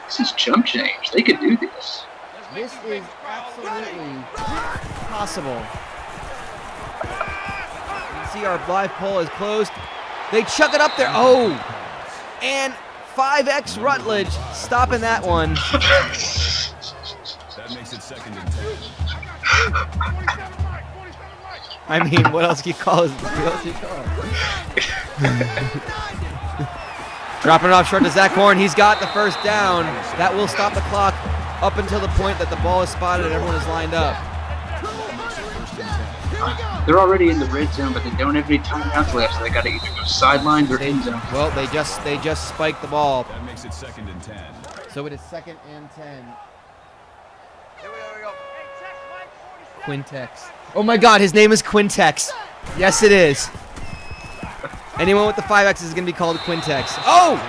This is chump change. They could do this. This is absolutely possible. You can see our live poll is closed. They chuck it up there. Oh, and 5X Rutledge stopping that one. That makes it 2nd and 10. I mean, what else can you call it? Dropping it off short to Zach Horn. He's got the first down. That will stop the clock up until the point that the ball is spotted and everyone is lined up. They're already in the red zone, but they don't have any timeouts left, so they got to either go sidelines or end zone. Well, they just spiked the ball. That makes it 2nd and 10. So it is 2nd and 10. Quintex. Oh my God, his name is Quintex. Yes, it is. Anyone with the 5X is going to be called Quintex. Oh!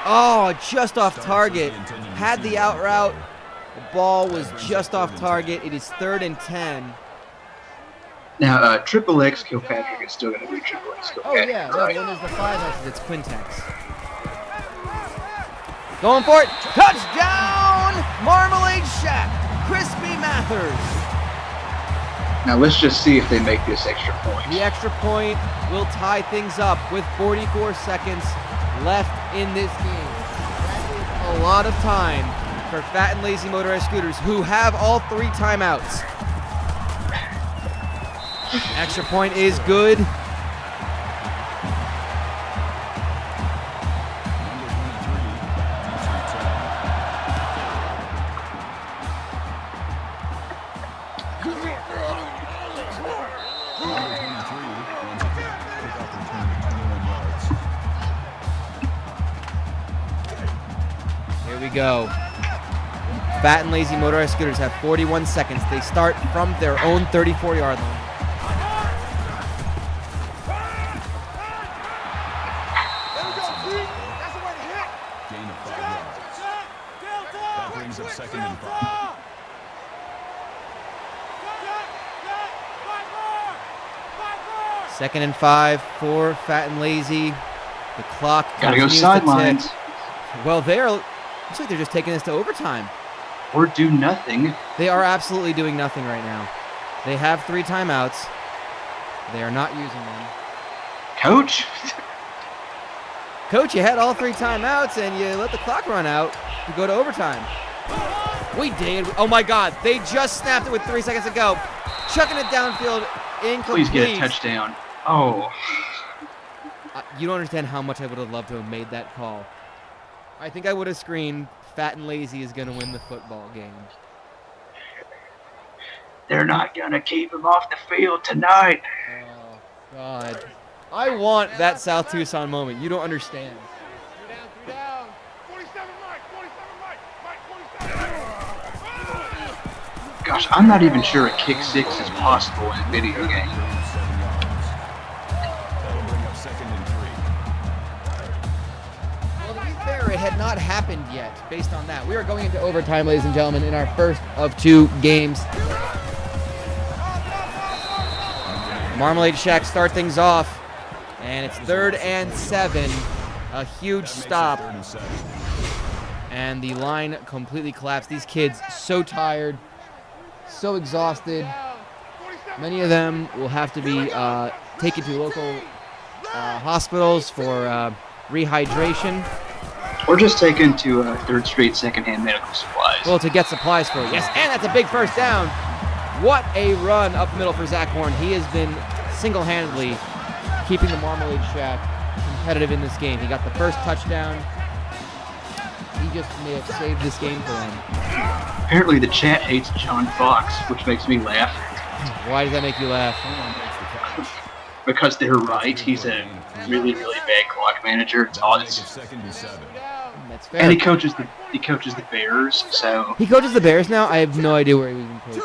Oh, just off target. Had the out route. The ball was just off target. It is 3rd and 10. Now, Triple X Kilpatrick is still going to be Triple X Kilpatrick. Oh, yeah. Right? When there's the 5X, it's Quintex. Going for it. Touchdown! Marmalade Shack. Crispy Mathers. Now, let's just see if they make this extra point. The extra point will tie things up with 44 seconds left in this game. That is a lot of time for Fat and Lazy Motorized Scooters, who have all 3 timeouts. Extra point is good. go. Fat and Lazy Motorized Scooters have 41 seconds. They start from their own 34-yard line. Gain of 5 yards. That brings up 2nd and 5. Second and 5 for Fat and Lazy. The clock Gotta go continues to sidelines. tick. Well, looks like they're just taking this to overtime. Or do nothing. They are absolutely doing nothing right now. They have 3 timeouts. They are not using them. Coach? Coach, you had all 3 timeouts and you let the clock run out to go to overtime. We did. Oh my God. They just snapped it with 3 seconds to go. Chucking it downfield. Incomplete. Please get a touchdown. Oh. You don't understand how much I would have loved to have made that call. I think I would have screamed, Fat and Lazy is going to win the football game. They're not going to keep him off the field tonight. Oh, God. I want that South Tucson moment. You don't understand. 3 down. 47 Mike. 47 Mike. Gosh, I'm not even sure a kick 6 is possible in a video game. 7 yards. That'll bring up 2nd and 3. Well, to be fair, it had not happened yet based on that. We are going into overtime, ladies and gentlemen, in our first of 2 games. Marmalade Shack start things off, and it's 3rd and 7. A huge stop, 3rd and 7. and the line completely collapsed. These kids so tired, so exhausted. Many of them will have to be taken to local hospitals for rehydration. Or just taken to 3rd Street secondhand medical supplies. Well, to get supplies for it. Yes, and that's a big first down. What a run up the middle for Zach Horn. He has been single-handedly keeping the Marmalade Shack competitive in this game. He got the first touchdown. He just may have saved this game for them. Apparently the chat hates John Fox, which makes me laugh. Why does that make you laugh? Because they're right. He's a really, really bad clock manager. It's That'll make it odds. 2nd and 7. That's fair. And he coaches the Bears, so He coaches the Bears now? I have no idea where he was even coaching.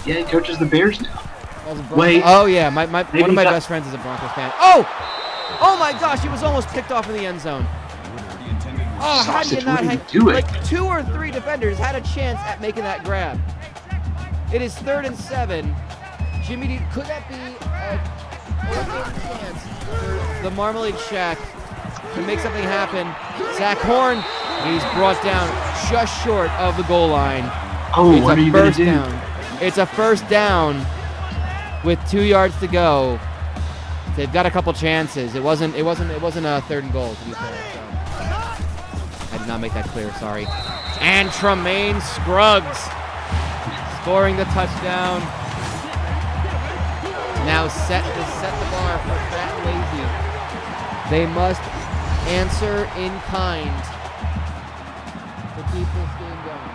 yeah, he coaches the Bears now. Wait. Oh, yeah. One of my Maybe not- best friends is a Broncos fan. Oh! Oh, my gosh. He was almost picked off in the end zone. The intended Oh, how do you Sausage, not what are you have... doing? Like, 2 or 3 defenders had a chance at making that grab. It is 3rd and 7. Jimmy D, could that be a open chance for the Marmalade Shack to make something happen? Zach Horn, he's brought down just short of the goal line. Oh, It's what a are you going first to do? down. It's a first down with 2 yards to go. They've got a couple chances. It wasn't a 3rd and goal, to be fair. So. I did not make that clear, sorry. And Tremaine Scruggs scoring the touchdown. Now set the bar for Fat and Lazy. They must answer in kind to keep this game going.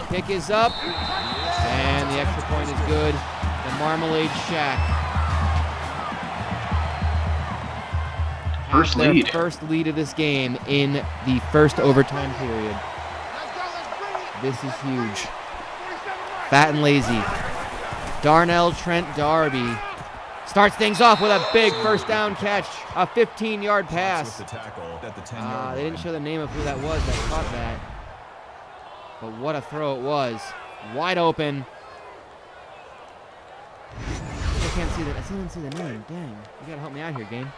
Kick is up, and the extra point is good. The Marmalade Shack. First Their lead. first lead of this game in the first overtime period. This is huge. Fat and Lazy. Darnell Trent Darby starts things off with a big first down catch, a 15-yard With pass. the tackle at the 10-yard They didn't show the name of who that was that caught that. But what a throw it was. Wide open. I can't see that. I still didn't see the name. Dang. You gotta help me out here, game.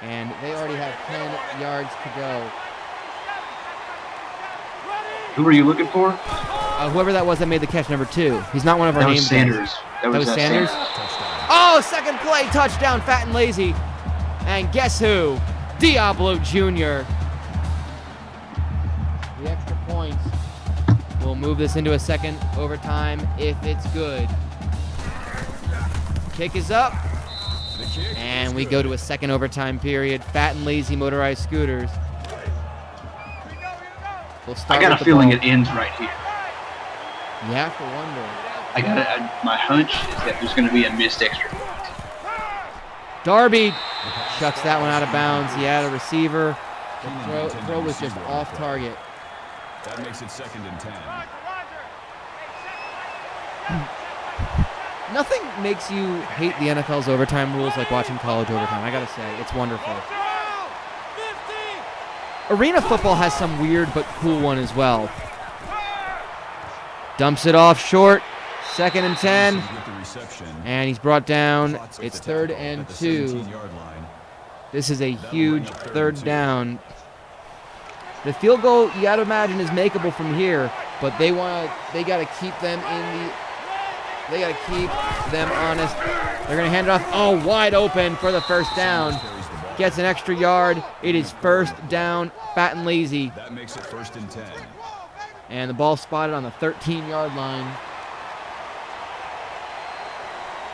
And they already have 10 yards to go. Who are you looking for? Whoever that was that made the catch, number 2. He's not one of our That names. was Sanders. That was Sanders? Oh, second play, touchdown, Fat and Lazy. And guess who? Diablo Jr. The extra points will move this into a second overtime if it's good. Kick is up. And we go to a second overtime period. Fat and Lazy Motorized Scooters. We'll start I got with a the feeling ball. it ends right here. You have to wonder. My hunch is that there's going to be a missed extra point. Darby shucks that one out of bounds. He had a receiver Throw was just off target. That makes it 2nd and 10. Nothing makes you hate the NFL's overtime rules like watching college overtime. I gotta say, it's wonderful. Arena football has some weird but cool one as well. Dumps it off short. 2nd and 10. And he's brought down. It's 3rd and 2. This is a huge 3rd down. The field goal, you got to imagine, is makeable from here, but they got to keep them they got to keep them honest. They're going to hand it off. Oh, wide open for the 1st down. Gets an extra yard. It is 1st down, fat and lazy. That makes it 1st and 10. And the ball spotted on the 13-yard line.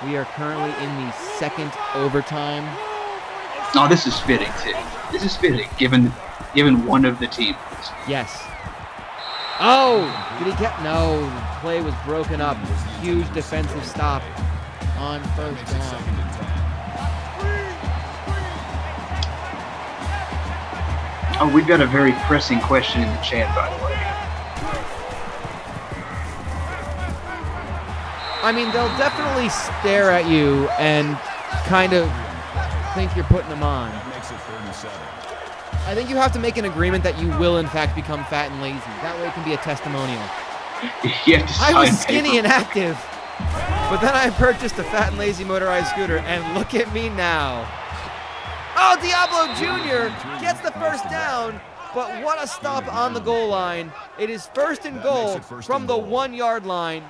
We are currently in the 2nd overtime. Oh, this is fitting, too. This is fitting, given one of the teams. Yes. Oh! Did he get... No. The play was broken up. Huge defensive stop on 1st down. Oh, we've got a very pressing question in the chat, by the way. I mean, they'll definitely stare at you and kind of think you're putting them on. That makes it 3rd and 7. I think you have to make an agreement that you will, in fact, become fat and lazy. That way it can be a testimonial. I was skinny and active, but then I purchased a fat and lazy motorized scooter, and look at me now. Oh, Diablo Jr. gets the 1st down, but what a stop on the goal line. It is 1st and goal from the 1-yard line.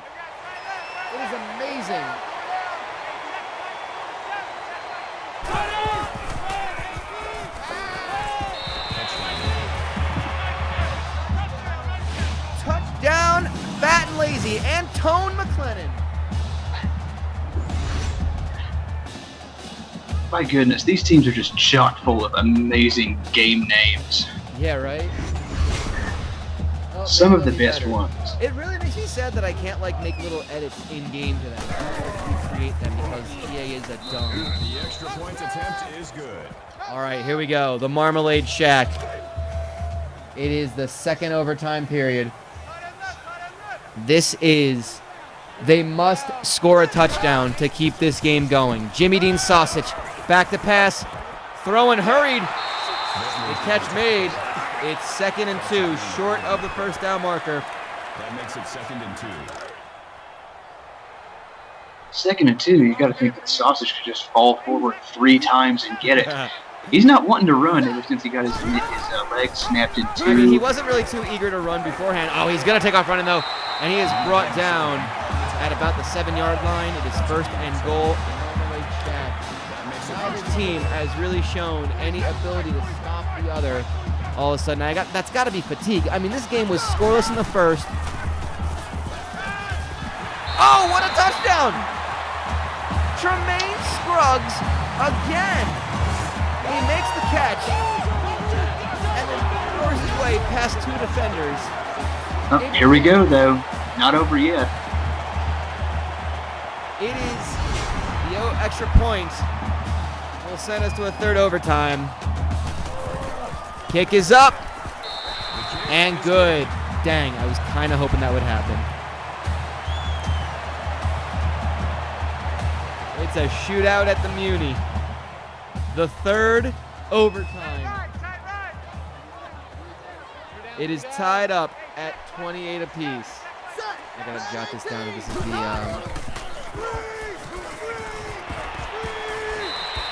It is amazing. Touchdown, fat and lazy, Antone McLennan. My goodness, these teams are just chock full of amazing game names. Yeah, right? Oh, Some of the best ones. It really makes me sad that I can't make little edits in game to them. I can't recreate them because EA is a dumb. The extra point attempt is good. All right, here we go. The Marmalade Shack. It is the 2nd overtime period. They must score a touchdown to keep this game going. Jimmy Dean Sausage, back to pass, throwing hurried. The catch made. It's 2nd and 2, short of the 1st down marker. That makes it 2nd and 2. 2nd and 2, you got to think that Sausage could just fall forward 3 times and get it. He's not wanting to run ever since he got his leg snapped in 2. I mean, he wasn't really too eager to run beforehand. Oh, he's going to take off running, though. And he is brought down at about the 7-yard line. It is 1st and goal. Marmalade Shack. Neither team has really shown any ability to stop the other. All of a sudden, that's got to be fatigue. I mean, this game was scoreless in the 1st. Oh, what a touchdown! Tremaine Scruggs again. He makes the catch and then forces his way past 2 defenders. Oh, here we go, though. Not over yet. It is the extra point will send us to a 3rd overtime. Kick is up and good. Dang, I was kind of hoping that would happen. It's a shootout at the Muni. The 3rd overtime. It is tied up at 28 apiece. I gotta jot this down. This is the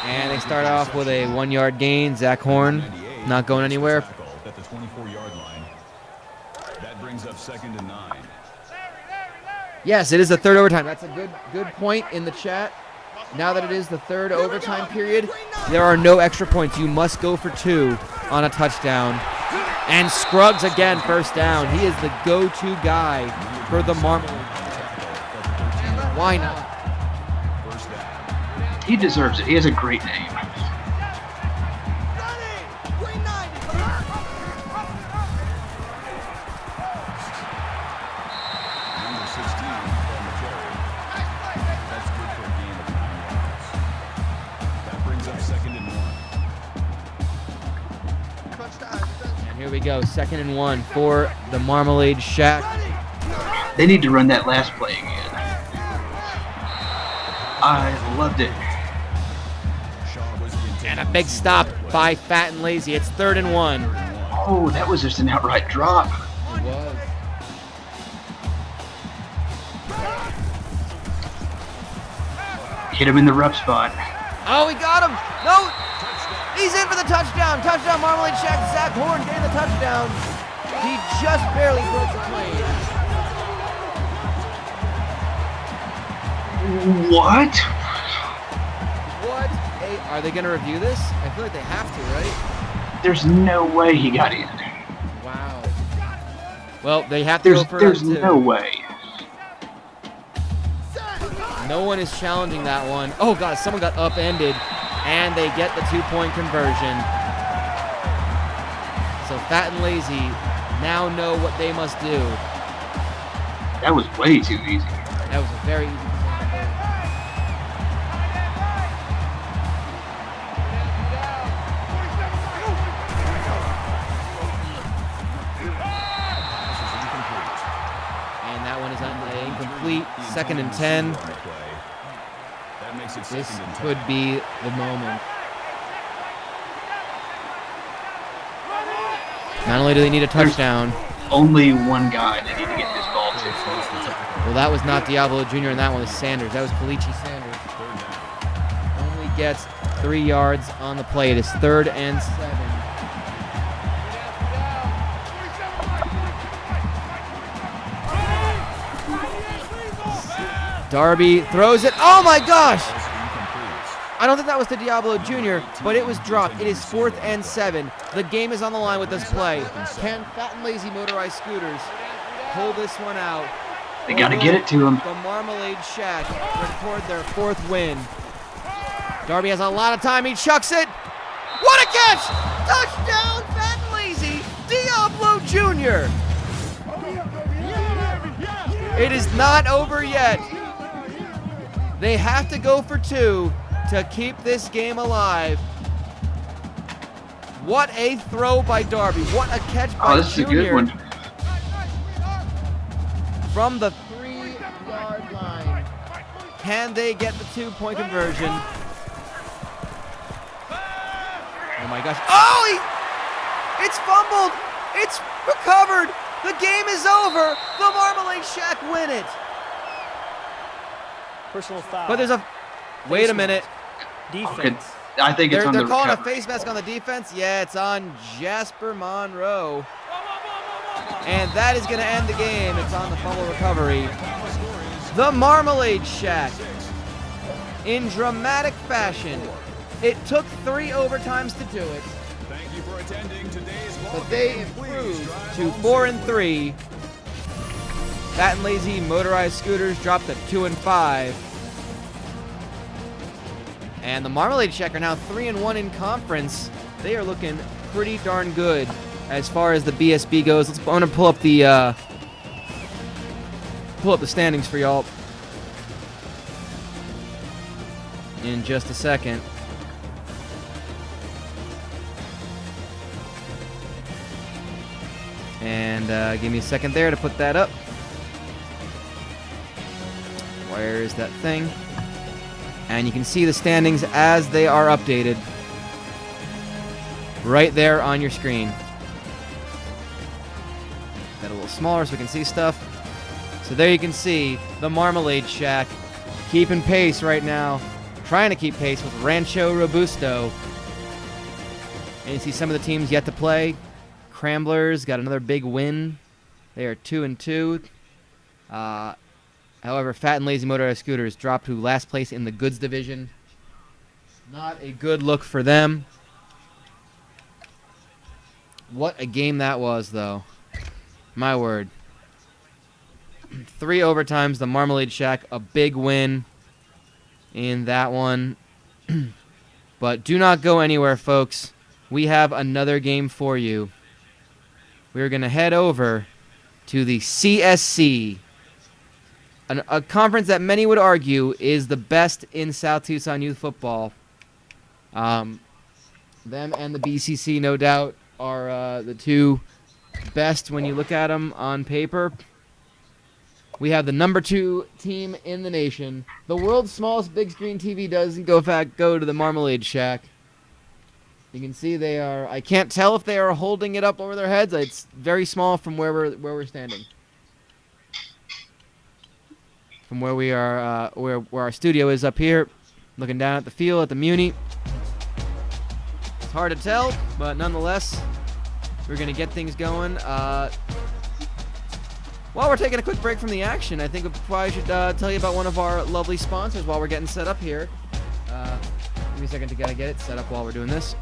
and they start off with a 1-yard gain. Zach Horn not going anywhere. At the 24-yard line. That brings up 2nd and 9. Yes, it is the 3rd overtime. That's a good point in the chat. Now that it is the 3rd overtime period, there are no extra points. You must go for 2 on a touchdown. And Scruggs again, 1st down. He is the go-to guy for the Marmalade. Why not? He deserves it. He has a great name. Number 16 on the carry. That's good for a gain of 9 yards. That brings up 2nd and 1. we go. 2nd and 1 for the Marmalade Shack. They need to run that last play again. I loved it. And a big stop by Fat and Lazy. It's 3rd and 1. Oh, that was just an outright drop. It was. Hit him in the rough spot. Oh, he got him. No. He's in for the touchdown. Touchdown, Marmalade Shack. Zach Horn getting the touchdown. He just barely broke the plane. What? What are they going to review this? I feel like they have to, right? There's no way he got in. Wow. Well, they have to go for There's two. no way. No one is challenging that one. Oh, God, someone got upended, and they get the 2-point conversion. So Fat and Lazy now know what they must do. That was way too easy. That was a very easy thing to do. And that one is incomplete. 2nd and 10. This could be the moment. Not only do they need a touchdown. Only one guy they need to get this ball to. Well, that was not Diablo Jr. and that one was Sanders. That was Kalichi Sanders. Only gets 3 yards on the play. It is 3rd and 7. Darby throws it. Oh my gosh! I don't think that was to Diablo Jr., but it was dropped. It is 4th and 7. The game is on the line with this play. Can Fat and Lazy Motorized Scooters pull this one out? They got to get it to him. The Marmalade Shack record their 4th win. Darby has a lot of time. He chucks it. What a catch! Touchdown, Fat and Lazy, Diablo Jr. It is not over yet. They have to go for 2 to keep this game alive. What a throw by Darby. What a catch by Oh, this is a good one. From the 3-yard line. Can they get the 2-point conversion? Oh my gosh. Oh, it's fumbled. It's recovered. The game is over. The Marmalade Shack win it. Personal foul. But there's a... Wait a minute. Defense. Okay, I think it's on the They're calling recovery. a face mask on the defense. Yeah, it's on Jasper Monroe. And that is going to end the game. It's on the fumble recovery. The Marmalade Shack, in dramatic fashion, it took 3 overtimes to do it. Thank you for attending today's But they improved to 4 and 3. Fat and Lazy Motorized Scooters dropped to 2 and 5. And the Marmalade Shack are now 3 and 1 in conference. They are looking pretty darn good as far as the BSB goes. I'm gonna pull up the standings for y'all in just a second. And give me a second there to put that up. Where is that thing? And you can see the standings as they are updated right there on your screen. Got a little smaller so we can see stuff. So there you can see the Marmalade Shack keeping pace right now, trying to keep pace with Rancho Robusto. And you see some of the teams yet to play. Cramblers got another big win. They are 2 and 2. However, Fat and Lazy Motorized Scooters dropped to last place in the goods division. Not a good look for them. What a game that was, though. My word. 3 overtimes, the Marmalade Shack, a big win in that one. But do not go anywhere, folks. We have another game for you. We're going to head over to the CSC, a conference that many would argue is the best in South Tucson youth football. Them and the BCC, no doubt, are the two best when you look at them on paper. We have the number 2 team in the nation. The world's smallest big screen TV doesn't go to the Marmalade Shack. You can see they are. I can't tell if they are holding it up over their heads. It's very small from where we're standing. From where we are, where our studio is up here, looking down at the field at the Muni. It's hard to tell, but nonetheless, we're gonna get things going. While we're taking a quick break from the action, I think we probably should tell you about one of our lovely sponsors while we're getting set up here. Give me a second to get it set up while we're doing this.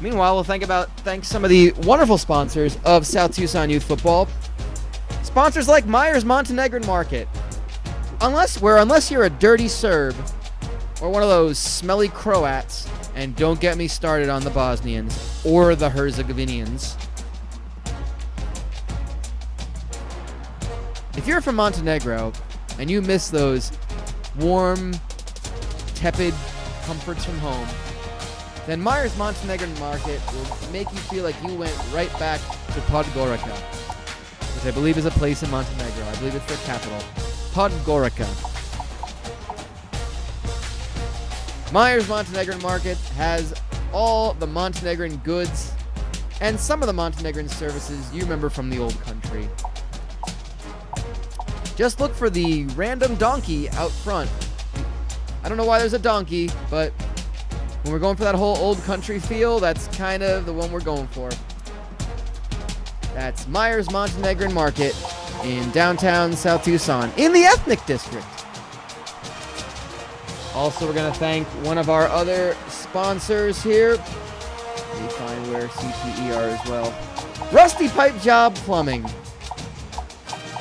Meanwhile, we'll thank some of the wonderful sponsors of South Tucson Youth Football. Sponsors like Myers Montenegrin Market. Unless you're a dirty Serb or one of those smelly Croats, and don't get me started on the Bosnians or the Herzegovinians. If you're from Montenegro and you miss those warm, tepid comforts from home, then Myers Montenegrin Market will make you feel like you went right back to Podgorica, which I believe is a place in Montenegro. I believe it's their capital. Podgorica. Myers Montenegrin Market has all the Montenegrin goods and some of the Montenegrin services you remember from the old country. Just look for the random donkey out front. I don't know why there's a donkey, but when we're going for that whole old country feel, that's kind of the one we're going for. That's Myers Montenegrin Market in downtown South Tucson, in the Ethnic District. Also, we're going to thank one of our other sponsors here. Let me find where CTE are as well. Rusty Pipe Job Plumbing.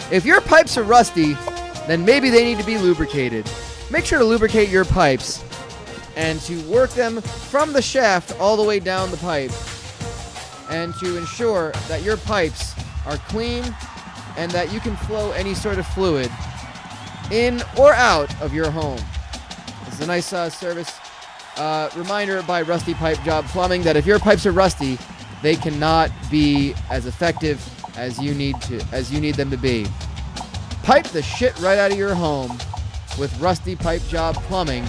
If your pipes are rusty, then maybe they need to be lubricated. Make sure to lubricate your pipes and to work them from the shaft all the way down the pipe, and to ensure that your pipes are clean and that you can flow any sort of fluid in or out of your home. This is a nice service reminder by Rusty Pipe Job Plumbing that if your pipes are rusty, they cannot be as effective as you need them to be. Pipe the shit right out of your home with Rusty Pipe Job Plumbing,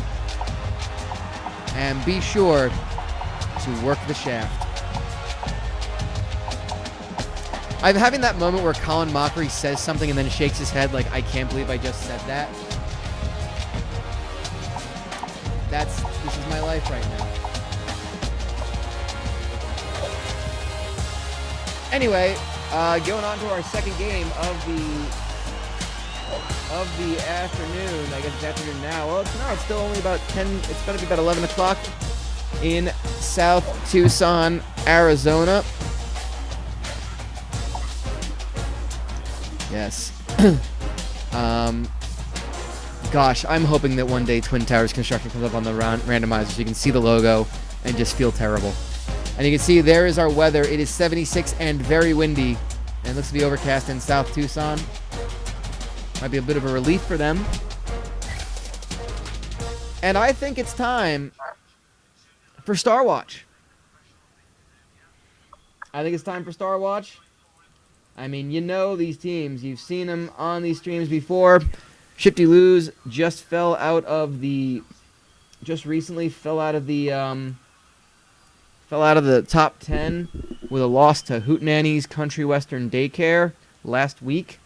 and be sure to work the shaft. I'm having that moment where Colin Mockery says something and then shakes his head like, I can't believe I just said that. This is my life right now. Anyway, going on to our second game of the afternoon. I guess it's afternoon now. Well, it's still only about 10. It's going to be about 11 o'clock in South Tucson, Arizona. Yes. Gosh, I'm hoping that one day Twin Towers Construction comes up on the randomizer so you can see the logo and just feel terrible. And you can see there is our weather. It is 76 and very windy, and looks to be overcast in South Tucson. Might be a bit of a relief for them. And I think it's time for Star Watch. I think it's time for Star Watch. I mean, you know these teams. You've seen them on these streams before. Shifty Lose just fell out of the... Just recently fell out of the top 10 with a loss to Hootenanny's Country Western Daycare last week.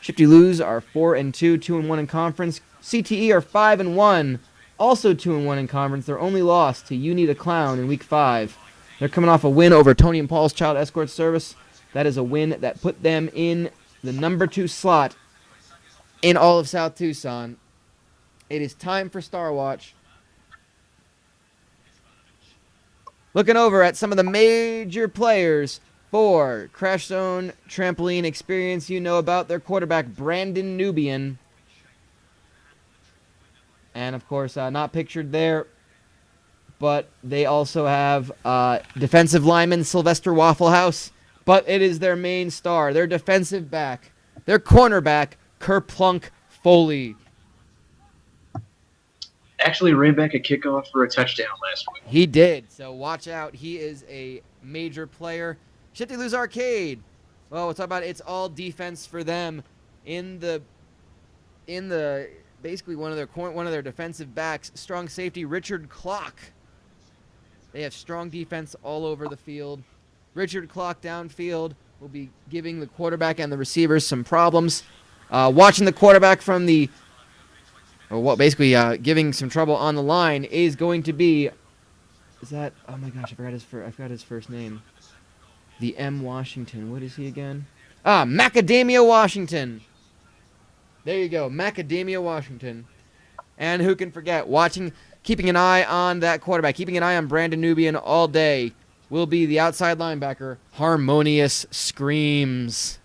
Shifty Lose are 4-2, 2-1 in conference. CTE are 5-1, also 2-1 in conference. Their only loss to You Need a Clown in week 5. They're coming off a win over Tony and Paul's Child Escort Service. That is a win that put them in the number 2 slot in all of South Tucson. It is time for Star Watch. Looking over at some of the major players for Crashzone Trampoline Experience, you know about their quarterback, Brandon Nubian. And, of course, not pictured there, but they also have defensive lineman Sylvester Waffle House, but it is their main star, their defensive back, their cornerback, Kerplunk Foley. actually ran back a kickoff for a touchdown last week. He did. So watch out. He is a major player. Shifty Lose Arcade. Well, we'll talk about it. It's all defense for them in the basically one of their defensive backs, strong safety Richard Clock. They have strong defense all over the field. Richard Clock downfield will be giving the quarterback and the receivers some problems. Watching the quarterback from giving some trouble on the line is going to be, oh my gosh, I forgot his first name. The M. Washington. What is he again? Macadamia Washington. There you go, Macadamia Washington. And who can forget, keeping an eye on that quarterback, keeping an eye on Brandon Nubian all day, will be the outside linebacker, Harmonious Screams.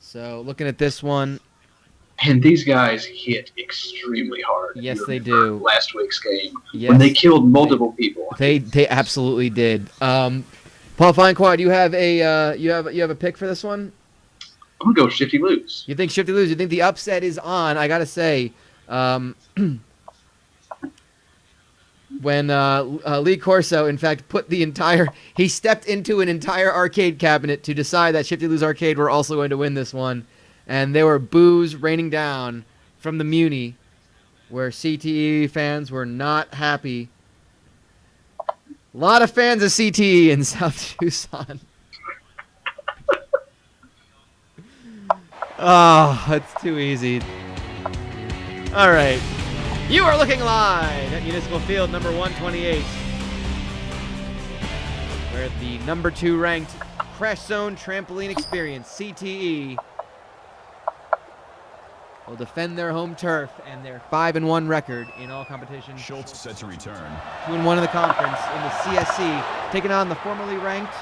So, looking at this one. And these guys hit extremely hard. Yes, they do. Last week's game. Yes. When they killed multiple people. They absolutely did. Paul Finequad, you have a pick for this one? I'm going to go Shifty Lose. You think Shifty Lose? You think the upset is on? I got to say, when Lee Corso, in fact, he stepped into an entire arcade cabinet to decide that Shifty Lose Arcade were also going to win this one. And there were boos raining down from the Muni, where CTE fans were not happy. A lot of fans of CTE in South Tucson. Oh, it's too easy. All right. You are looking live at Municipal Field number 128, where the number 2 ranked Crashzone Trampoline Experience, CTE, will defend their home turf and their 5-1 record in all competitions. Schultz set to return. 2-1 in the conference in the CSC, taking on the formerly ranked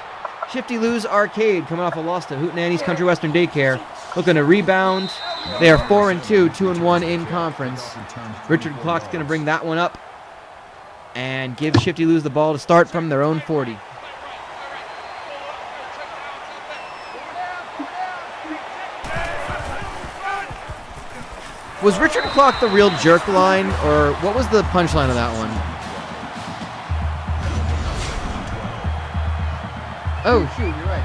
Shifty Lose Arcade, coming off a loss to Hootenanny's Country Western Daycare, looking to rebound. They are 4-2, 2-1 in conference. Richard Clock's going to bring that one up and give Shifty Lose the ball to start from their own 40. Was Richard Clock the real jerk line, or what was the punchline of that one? Oh, shoot, you're right.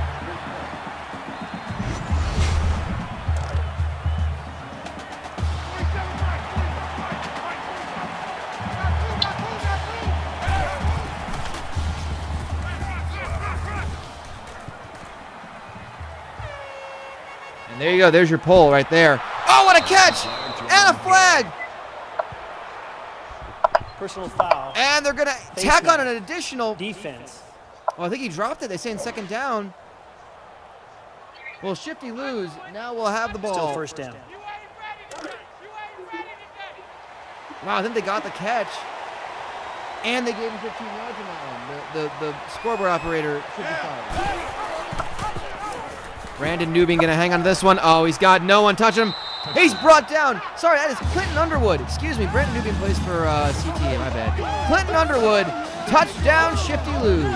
And there you go. There's your pole right there. Oh, what a catch! And a flag! Personal foul. And they're going to tack on an additional defense. Oh, I think he dropped it. They say in second down. Well, Shifty Lose now will have the ball. Still first down. Wow, I think they got the catch. And they gave him 15 yards on that one. The scoreboard operator should be fired. Brandon Nubian going to hang on to this one. Oh, he's got no one touching him. He's brought down. Sorry, that is Clinton Underwood. Excuse me, Brandon Nubian plays for CTA, my bad. Clinton Underwood, touchdown, Shifty Lose.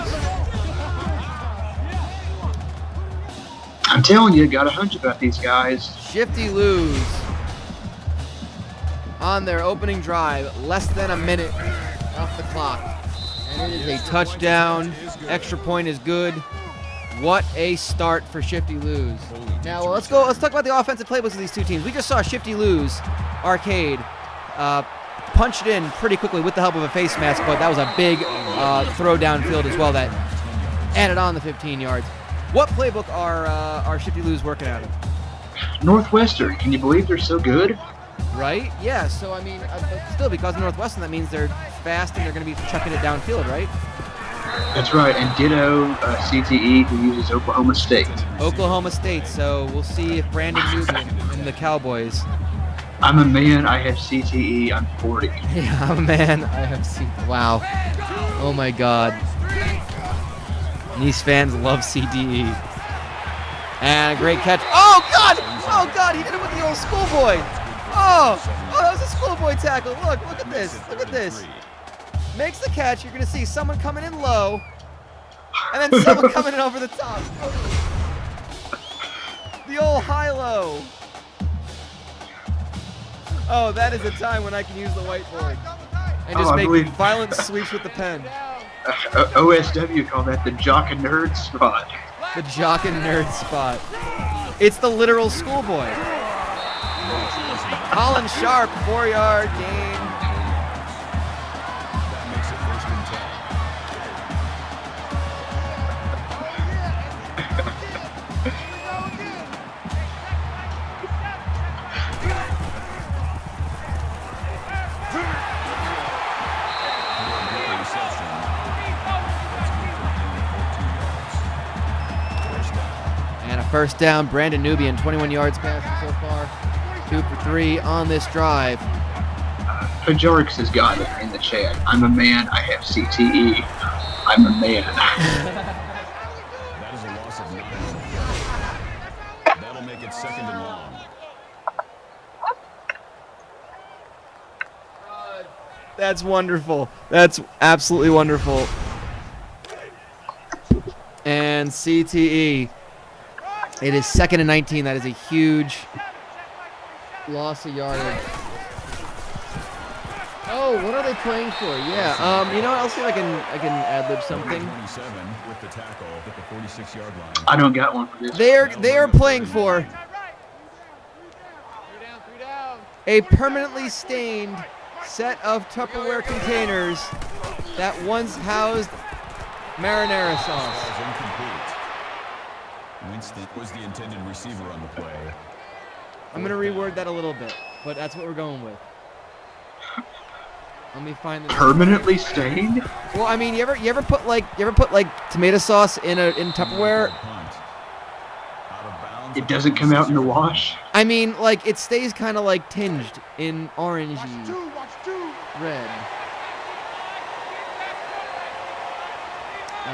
I'm telling you, got a hunch about these guys. Shifty Lose on their opening drive, less than a minute off the clock. And it is a touchdown. Extra point is good. What a start for Shifty Lose. Now, let's talk about the offensive playbooks of these two teams. We just saw Shifty Lose Arcade punch it in pretty quickly with the help of a face mask, but that was a big throw downfield as well that added on the 15 yards. What playbook are Shifty Lose working out of? Northwestern. Can you believe they're so good? Right? Yeah, so I mean, still, because of Northwestern, that means they're fast and they're going to be chucking it downfield, right? That's right, and ditto CTE, who uses Oklahoma State. Oklahoma State, so we'll see if Brandon Nubian and the Cowboys. I'm a man, I have CTE, I'm 40. Yeah, I'm a man, I have CTE. Wow. Oh my God. These fans love CTE. And a great catch. Oh God! Oh God, he did it with the old schoolboy. Oh, that was a schoolboy tackle. Look at this. Look at this. Makes the catch. You're going to see someone coming in low, and then someone coming in over the top. The old high-low. Oh, that is a time when I can use the whiteboard and Oh, just I make believe- violent sweeps with the pen. OSW call that the jock and nerd spot. The jock and nerd spot. It's the literal schoolboy. Colin Sharp, 4-yard gain. That makes it 1st and 10. Reception. That's good for a gain of 14 yards. First down. And a first down. Brandon Nubian, 21 yards passing so far. 2 for 3 on this drive. Pajarix has got it in the chat. I'm a man. I have CTE. I'm a man. That is a loss of 9 on the play. That'll make it 2nd and long. That's wonderful. That's absolutely wonderful. And CTE. It is 2nd and 19. That is a huge loss of yardage. Oh, what are they playing for? Yeah. You know what? I'll see if I can ad-lib something. 27 with the tackle at the 46-yard line. I don't got one for this. They are playing for 3 down, 3 down. a permanently stained set of Tupperware containers that once housed marinara sauce. Ball's incomplete. Winston was the intended receiver on the play. I'm gonna reword that a little bit, but that's what we're going with. Let me find the. Permanently stained? Well, I mean, you ever put like tomato sauce in Tupperware? Punt. Out of bounds. It doesn't come out in the wash. I mean, like it stays kind of like tinged in orangey Watch 2. red.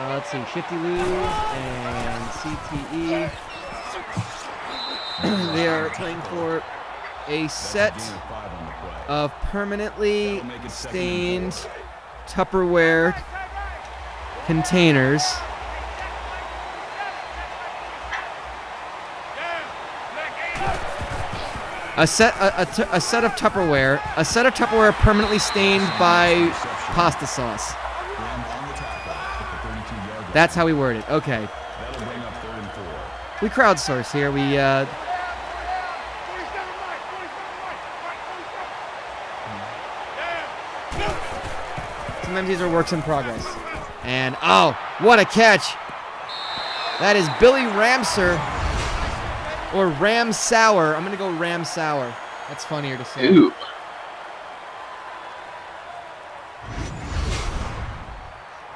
Let's see, Shifty lose and CTE. They are playing for a set Gain of 5 on the play. of permanently stained Tupperware containers. A set of Tupperware permanently stained by pasta sauce. Graham on the tackle at the 32-yard line. That's how we word it. Okay. That'll bring up 3rd and 4. We crowdsource here. We 47 Mike. 47 Mike. sometimes these are works in progress. And oh, what a catch! That is Billy Ramser or Ram Sour. I'm gonna go Ram Sour. That's funnier to say. Ooh.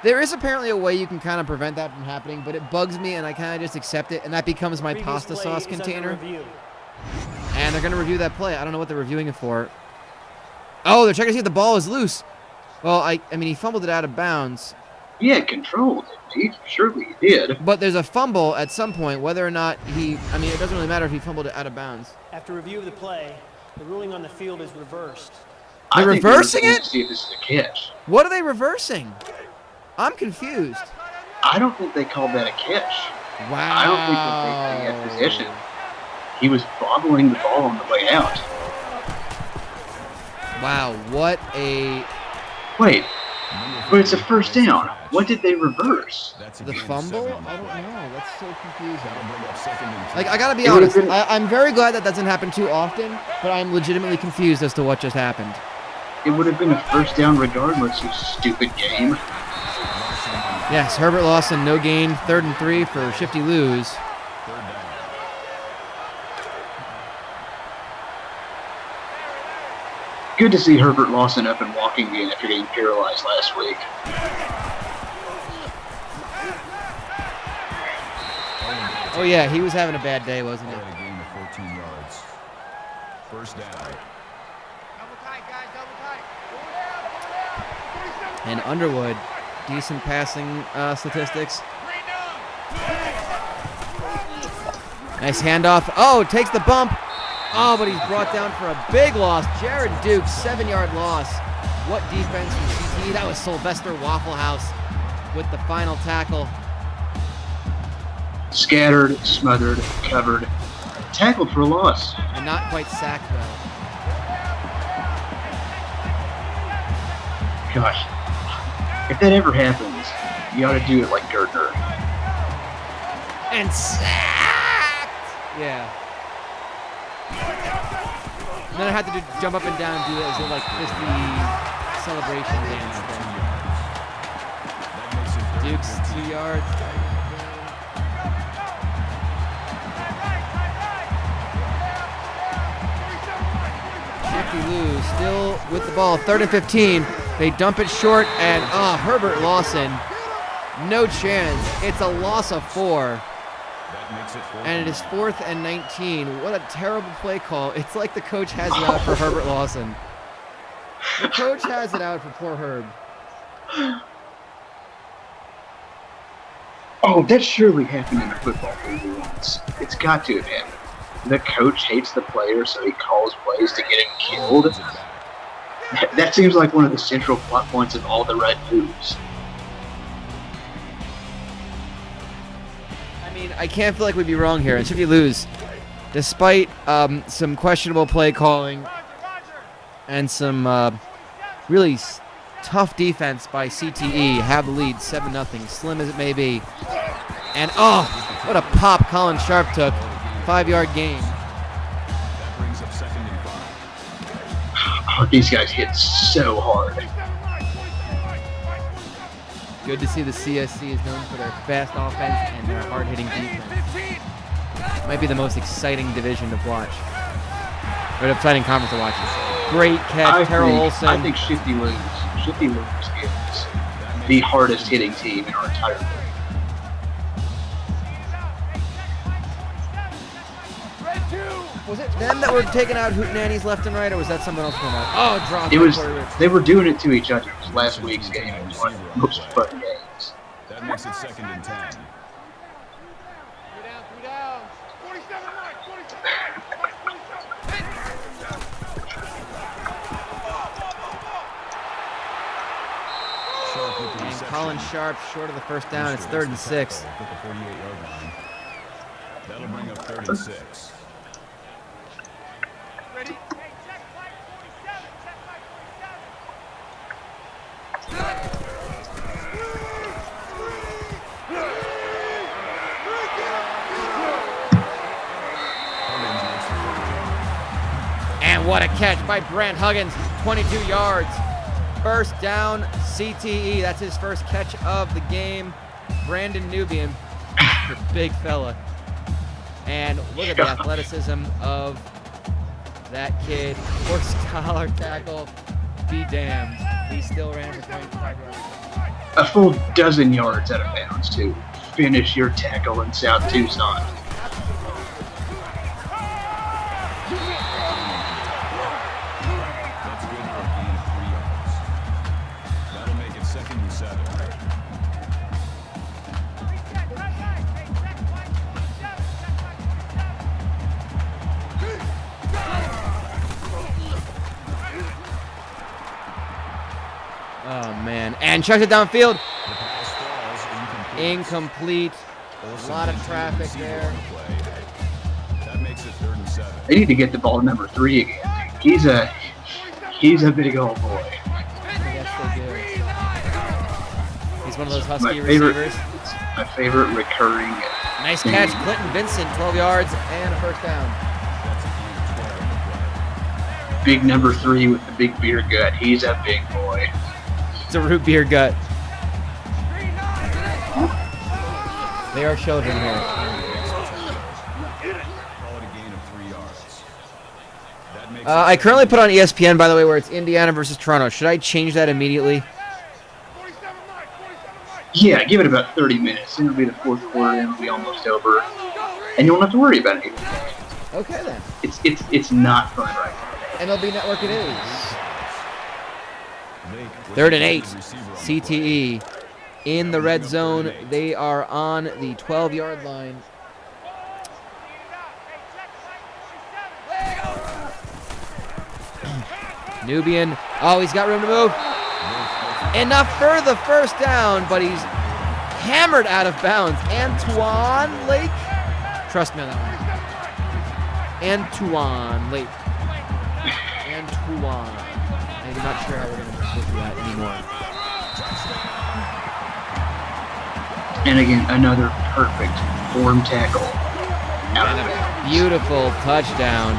There is apparently a way you can kind of prevent that from happening, but it bugs me, and I kind of just accept it, and that becomes my Previous pasta play sauce is under container. review. And they're going to review that play. I don't know what they're reviewing it for. Oh, they're checking to see if the ball is loose. Well, I mean, he fumbled it out of bounds. Yeah, controlled. He surely he did. But there's a fumble at some point, whether or not he... I mean, it doesn't really matter if he fumbled it out of bounds. After review of the play, the ruling on the field is reversed. I They're think reversing looking it? to see if this is a catch. What are they reversing? I'm confused. I don't think they called that a catch. Wow. I don't think that they had possession. He was bobbling the ball on the way out. Wow, what a... Wait, but it's a first down. What did they reverse? That's a The gain of fumble? 7 on the I don't play. know. That's so confusing. That'll bring up 2nd and 3. Like, I gotta be It would've honest. been- I'm very glad that doesn't happen too often, but I'm legitimately confused as to what just happened. It would have been a first down regardless, you stupid game. Yes, Herbert Lawson, no gain, 3rd and 3 for Shifty lose. 3rd down. Good to see Herbert Lawson up and walking again after getting paralyzed last week. Oh yeah, he was having a bad day, wasn't he? At a gain of 14 yards. First down. Double tight, guys, double tight. And Underwood, decent passing statistics. Nice handoff. Oh, takes the bump. Oh, but he's brought down for a big loss. Jared Duke, 7-yard loss. What defense from CT? That was Sylvester Waffle House with the final tackle. Scattered, smothered, covered, tackled for a loss. And not quite sacked, though. Gosh, if that ever happens, you ought to do it like Gertner. And sacked! Yeah. And then I had to jump up and down and do it as a like frisbee celebration dance thing. Duke's 2 yards. Shifty Lou still with the ball, 3rd and 15. They dump it short, and Herbert Lawson, no chance. It's a loss of 4. And it is 4th and 19. What a terrible play call. It's like the coach has it out for Herbert Lawson. The coach has it out for poor Herb. Oh, that surely happened in a football movie once. It's got to have happened. The coach hates the player, so he calls plays to get him killed. That seems like one of the central plot points of all the Red moves. I mean, I can't feel like we'd be wrong here. And Shifty Lou's, despite some questionable play calling and some really tough defense by CTE, have the lead 7-0, slim as it may be. And what a pop Colin Sharp took. 5-yard gain. That brings up 2nd and 5. Oh, these guys hit so hard. Good to see the CSC is known for their fast offense and their hard-hitting defense. Might be the most exciting division to watch. Or exciting conference to watch. Great catch, Terrell Olsen. I think Shifty Lou's is the hardest hitting team in our entire league. Was it them that were taking out hootenannies left and right, or was that someone else going out? Oh, drop. It was. They were doing it to each other. It was last week's game. It was one of the most fun games. That makes it 2nd and 10. 3 down. 47 right, 47 And Colin Sharp short of the first down. It's 3rd and 6. At the 48-yard line. That'll bring up 3rd and 6. Ready? Hey, check flight 47. Check flight 47. And what a catch by Brant Huggins, 22 yards. First down, CTE. That's his first catch of the game. Brandon Nubian, the big fella. And look at the athleticism of that kid. Horse collar tackle, be damned. He still ran for 25 yards. A full dozen yards out of bounds, too. Finish your tackle in South Tucson. That's good for a gain of 3 yards. That'll make it 2nd and 7. Oh, man. And chucks it downfield. The pass falls Incomplete. incomplete. A lot of traffic there. That makes it 3rd and 7. They need to get the ball to number 3 again. He's a big old boy. Yes, they do. He's one of those Husky My favorite, receivers. my favorite recurring. Nice catch, Clinton Vincent, 12 yards and a first down. That's a gain of 12 on the play. Big number 3 with the big beer gut. He's a big boy. It's a root beer gut. They are children here. Call it a gain of 3 yards. That makes I currently put on ESPN, by the way, where it's Indiana versus Toronto. Should I change that immediately? 47 right, 47 right. Yeah, give it about 30 minutes. It'll be the fourth quarter. It'll be almost over, and you won't have to worry about anything. Okay, then. It's not fun right now. MLB Network it is. Lake with 3rd the and 8. receiver on the play. CTE in the red zone. They are on the 12-yard line. Nubian. Oh, he's got room to move. Enough for the first down, but he's hammered out of bounds. Antoine Lake. Trust me on that one. Antoine Lake. Antoine. And not sure how we're going to get to that anymore. And again, another perfect form tackle. Out of And it. a beautiful touchdown.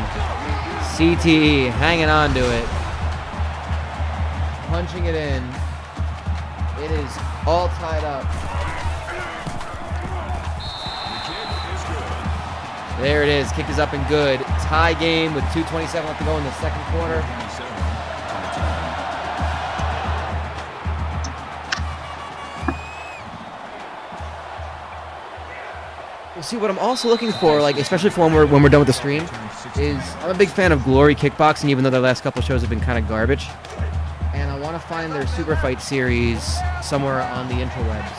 CTE hanging on to it. Punching it in. It is all tied up. There it is. Kick is up and good. Tie game with 2:27 left to go in the second quarter. We'll see what I'm also looking for, like especially for when we're done with the stream, is I'm a big fan of Glory Kickboxing, even though their last couple shows have been kind of garbage. And I want to find their Super Fight series somewhere on the interwebs,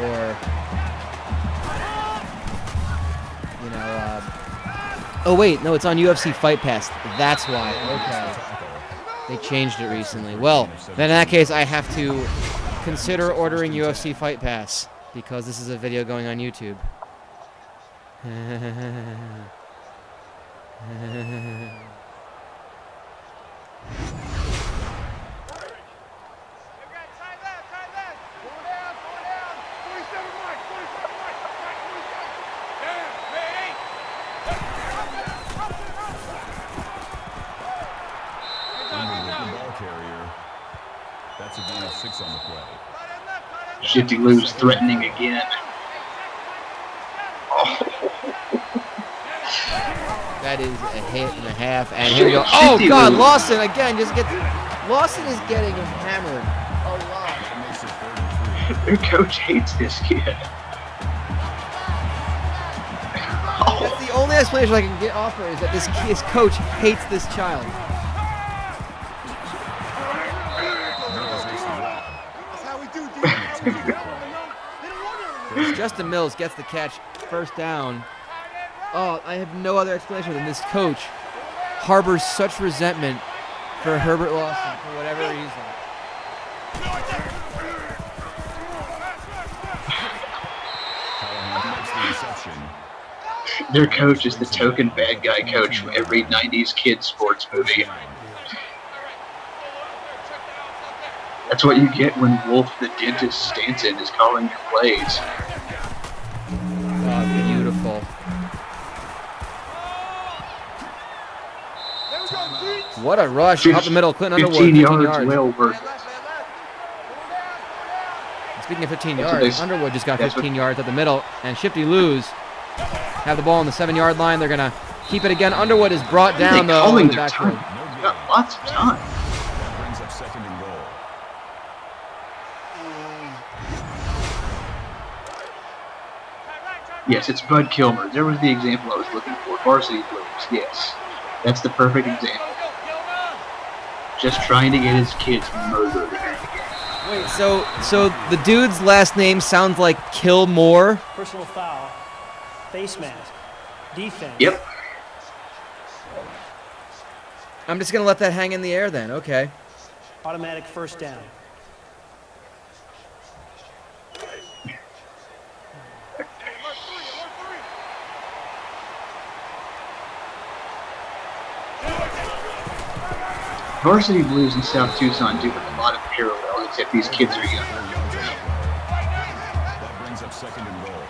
or you know. Oh wait, no, it's on UFC Fight Pass. That's why. Okay, they changed it recently. Well, then in that case, I have to consider ordering UFC Fight Pass because this is a video going on YouTube. That's a gain of 6 on the play. Shifty lose, threatening again. That is a hit and a half, and here we go. Oh Shifty God, lose. Lawson again just gets. Lawson is getting hammered a lot. That makes it 33. Their coach hates this kid. That's the only explanation I can get offer is that his coach hates this child. Justin Mills gets the catch, first down. Oh, I have no other explanation than this coach harbors such resentment for Herbert Lawson for whatever reason. Callahan makes the reception. Their coach is the token bad guy coach from every 90s kid sports movie. That's what you get when Wolf the Dentist Stanton is calling your plays. Oh, beautiful. What a rush up the middle. Clinton Underwood, 15 15 yards, well worth it. Speaking of 15 That's what yards, they- Underwood just got that's 15 yards at the middle, and Shifty lose. Have the ball on the 7-yard line. They're going to keep it again. Underwood is brought down, They're though, calling in the their backfield. time. Got lots of time. That brings up 2nd and goal. Yes, it's Bud Kilmer. There was the example I was looking for. Varsity Blues. Yes, that's the perfect example. Just trying to get his kids murdered. Wait, so the dude's last name sounds like Kilmore? Personal foul. Face mask. Defense. Yep. I'm just going to let that hang in the air then. Okay. Automatic first down. Varsity Blues in South Tucson do have a lot of parallels, except these kids are younger. That brings up 2nd and goal.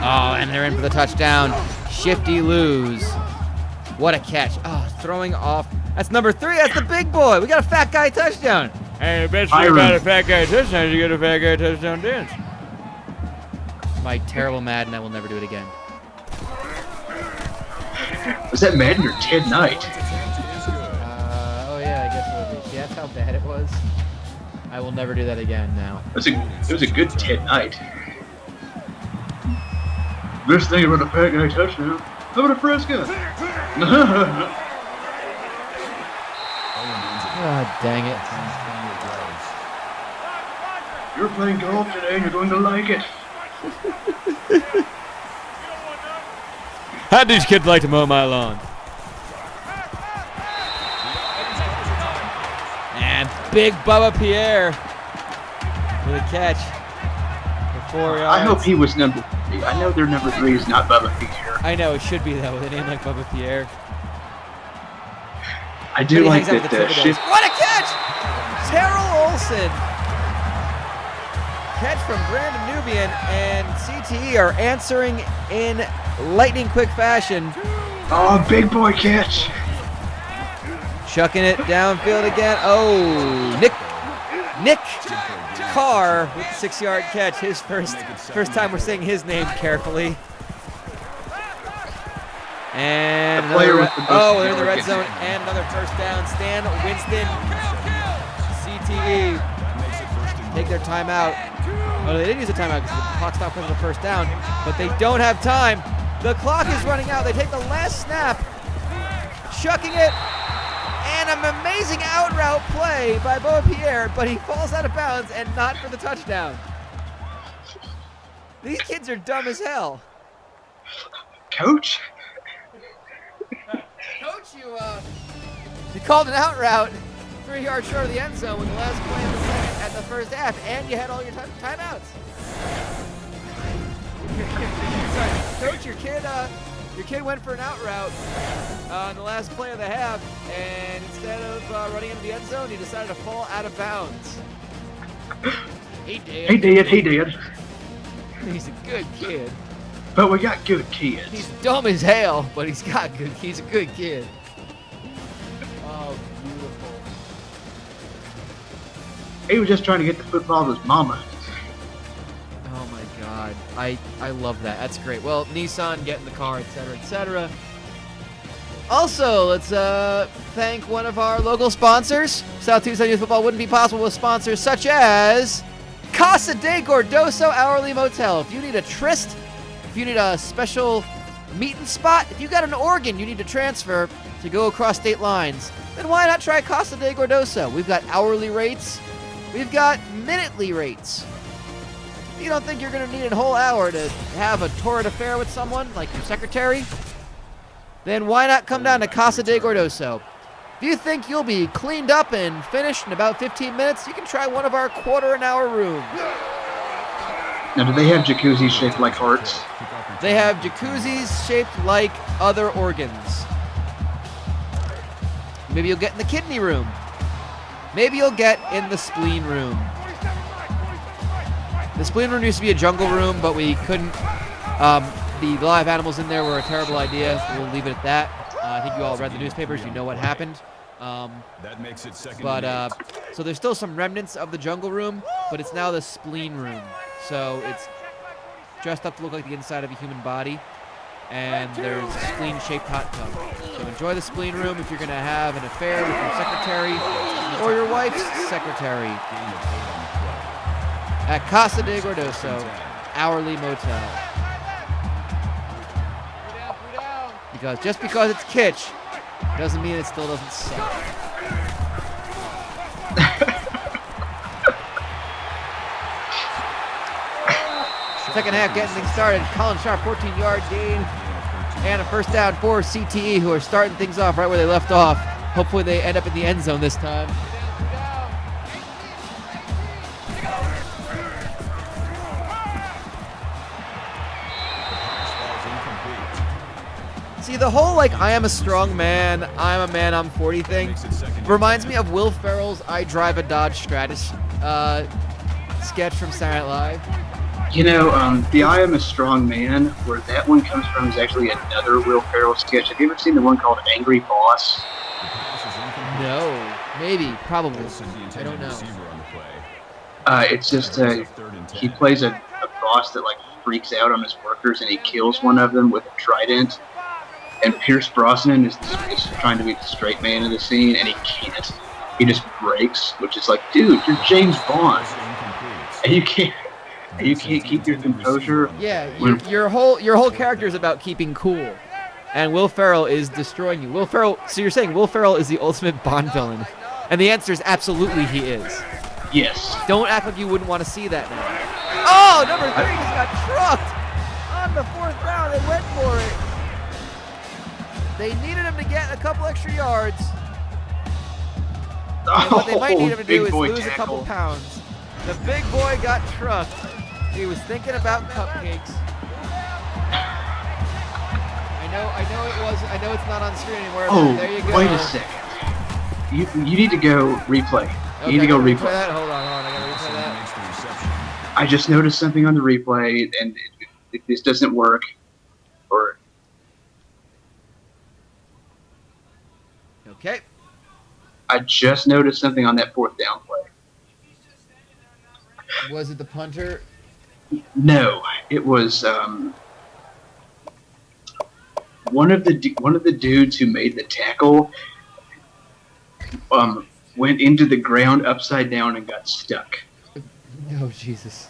Oh, and they're in for the touchdown. Shifty lose. What a catch. Oh, throwing off. That's number 3. That's the big boy. We got a fat guy touchdown. Hey, I bet you IRM. got a fat guy touchdown. You get a fat guy touchdown dance. My terrible Madden. I will never do it again. Was that Madden or Ted Knight? Oh, yeah, I guess it would be. See, that's how bad it was. I will never do that again now. It was a good Ted Knight. Best thing about a fat guy touchdown. How about a Fresca? God dang it. You're playing golf today and you're going to like it. How do these kids like to mow my lawn? And Big Bubba Pierre with a catch. For 4 yards. I hope he was number 3. I know their number 3 is not Bubba Pierre. I know, it should be, though, with a name like Bubba Pierre. I do But he like hangs out with that the Shift. Thibodeaus. What a catch! Terrell Olson. Catch from Brandon Nubian, and CTE are answering in lightning quick fashion. Oh, big boy catch. Chucking it downfield again. Oh, Nick Carr with the 6-yard catch. His first time we're saying his name carefully. And The player another, with the most they're in the red yards. zone, and another first down. Stan Winston, CTE, take their timeout. Oh, they didn't use a timeout because the clock stopped because of the first down, but they don't have time. The clock is running out. They take the last snap, chucking it, and an amazing out route play by Boa Pierre, but he falls out of bounds and not for the touchdown. These kids are dumb as hell. Coach? Coach, you called an out route 3 yards short of the end zone with the last play of the second at the first half, and you had all your timeouts. Sorry, Coach, your kid went for an out route on the last play of the half, and instead of running into the end zone, he decided to fall out of bounds. He did. He did. He's a good kid. But we got good kids. He's dumb as hell, but he's a good kid. Oh, beautiful. He was just trying to get the football to his mama. Oh my God, I love that. That's great. Well, Nissan, get in the car, etc., etc. Also, let's thank one of our local sponsors. South Tucson Youth Football wouldn't be possible with sponsors such as Casa de Gordoso Hourly Motel. If you need a tryst, if you need a special meeting spot, if you got an organ you need to transfer to go across state lines, then why not try Casa de Gordoso? We've got hourly rates. We've got minutely rates. If you don't think you're going to need a whole hour to have a torrid affair with someone, like your secretary, then why not come down to Casa de Gordoso? If you think you'll be cleaned up and finished in about 15 minutes, you can try one of our quarter-an-hour rooms. Now, do they have jacuzzis shaped like hearts? They have jacuzzis shaped like other organs. Maybe you'll get in the kidney room. Maybe you'll get in the spleen room. The spleen room used to be a jungle room, but we couldn't. The live animals in there were a terrible idea. We'll leave it at that. I think you all read the newspapers. You know what happened. That makes it second. So there's still some remnants of the jungle room, but it's now the spleen room. So it's dressed up to look like the inside of a human body, and there's a spleen-shaped hot tub. So enjoy the spleen room if you're going to have an affair with your secretary or your wife's secretary at Casa de Gordoso, Hourly Motel. Because just because it's kitsch doesn't mean it still doesn't suck. Second half getting things started. Colin Sharp, 14-yard gain, and a first down for CTE, who are starting things off right where they left off. Hopefully they end up in the end zone this time. See, the whole, like, I am a strong man, I'm a man, I'm 40 thing reminds me of Will Ferrell's I Drive a Dodge Stratus sketch from Saturday Night Live. You know, the I Am a Strong Man, where that one comes from, is actually another Will Ferrell sketch. Have you ever seen the one called Angry Boss? No. Maybe. Probably. I don't know. It's just, he plays a boss that, like, freaks out on his workers, and he kills one of them with a trident. And Pierce Brosnan is trying to be the straight man of the scene, and he can't. He just breaks, which is like, dude, you're James Bond. And you can't keep your composure. Yeah, your whole character is about keeping cool, and Will Ferrell is destroying you. Will Ferrell. So you're saying Will Ferrell is the ultimate Bond villain, and the answer is absolutely he is. Yes. Don't act like you wouldn't want to see that now. Oh, number 3 just got trucked on the 4th down. They went for it. They needed him to get a couple extra yards. And what they might need him to do is lose a couple pounds. The big boy got trucked. He was thinking about cupcakes. I know it's not on screen anymore, but Oh, there you go. wait a second. You need to go replay. You need to go replay. That? Hold on. I gotta replay that. Makes the reception. I just noticed something on the replay, and if this doesn't work, or Okay. I just noticed something on that fourth down play. Was it the punter? No, it was one of the dudes who made the tackle. Went into the ground upside down and got stuck. Oh Jesus!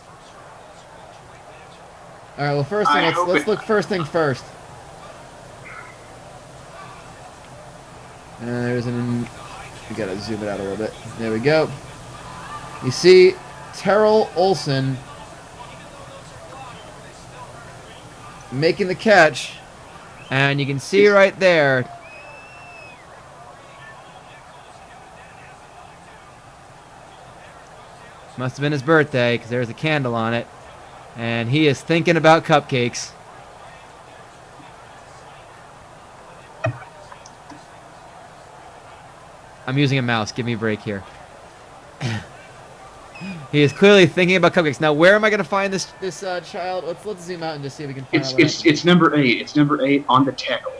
All right. Well, first thing, let's look first thing first. There's we gotta zoom it out a little bit. There we go. You see, Terrell Olsen making the catch, and you can see right there. Must have been his birthday, because there's a candle on it. And he is thinking about cupcakes. I'm using a mouse. Give me a break here. He is clearly thinking about cupcakes. Now, where am I going to find this child? Let's zoom out and just see if we can find out. It's number 8. It's number 8 on the tackle.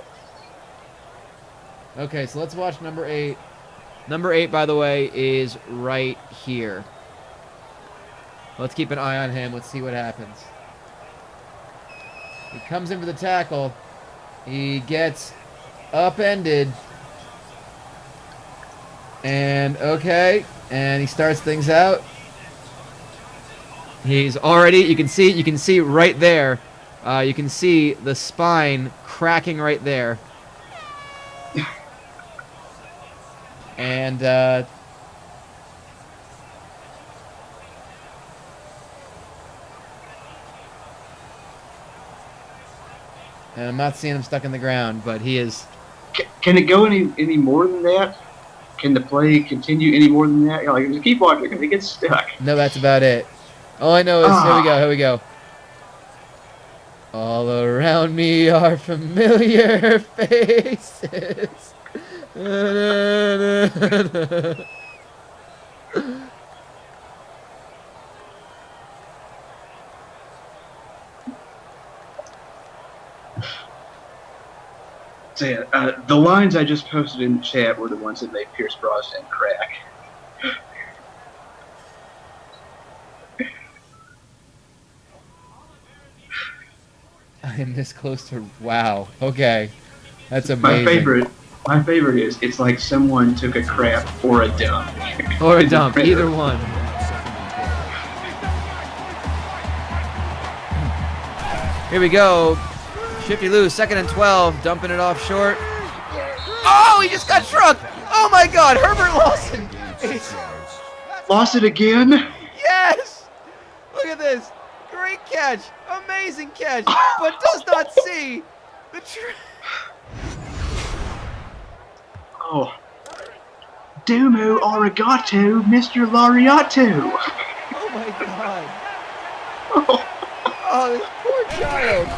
Okay, so let's watch number 8. Number 8, by the way, is right here. Let's keep an eye on him. Let's see what happens. He comes in for the tackle. He gets upended. And, okay. And he starts things out. He's already, you can see right there. You can see the spine cracking right there. And, and I'm not seeing him stuck in the ground, but he is. Can it go any more than that? Can the play continue any more than that? Like, just keep watching because it gets stuck. No, that's about it. All I know is, here we go. All around me are familiar faces. So yeah, the lines I just posted in the chat were the ones that made Pierce Brosnan crack. I am this close to wow. Okay, that's amazing. My favorite is it's like someone took a crap or a dump. Or a dump, either one. Here we go. Shifty Lou, 2nd and 12, dumping it off short. Oh, he just got struck. Oh my God, Herbert Lawson. Lost it again? Yes. Look at this. Great catch. Amazing catch. But does not see the Oh. Domo arigato, Mr. Lariato. Oh my God. Oh. Oh, this poor child.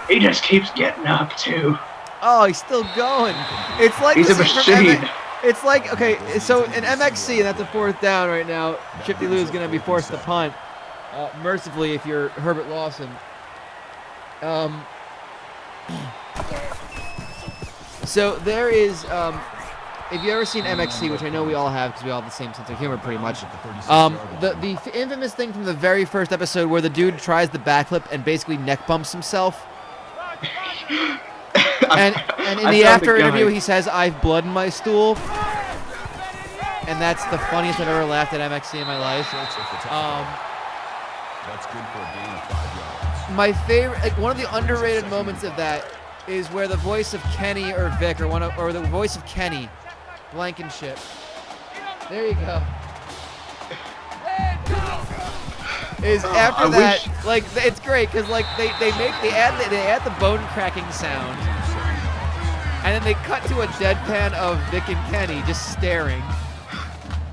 He just keeps getting up, too. Oh, he's still going. It's like He's a the scene from machine. It's like, okay, so in MXC, and that's a 4th down right now, Shifty Lou is going to be forced to punt. Mercifully, if you're Herbert Lawson. So there is, if you ever seen MXC, which I know we all have because we all have the same sense of humor pretty much, the infamous thing from the very first episode where the dude tries the backflip and basically neck bumps himself. And in the after interview, he says, "I have blood in my stool," and that's the funniest I've ever laughed at MXC in my life. That's good for a gain of 5 yards. My favorite, like one of the underrated moments of that, is where the voice of Kenny or Vic or the voice of Kenny Blankenship. There you go. Is after that, like it's great because like they add the bone cracking sound, and then they cut to a deadpan of Vic and Kenny just staring.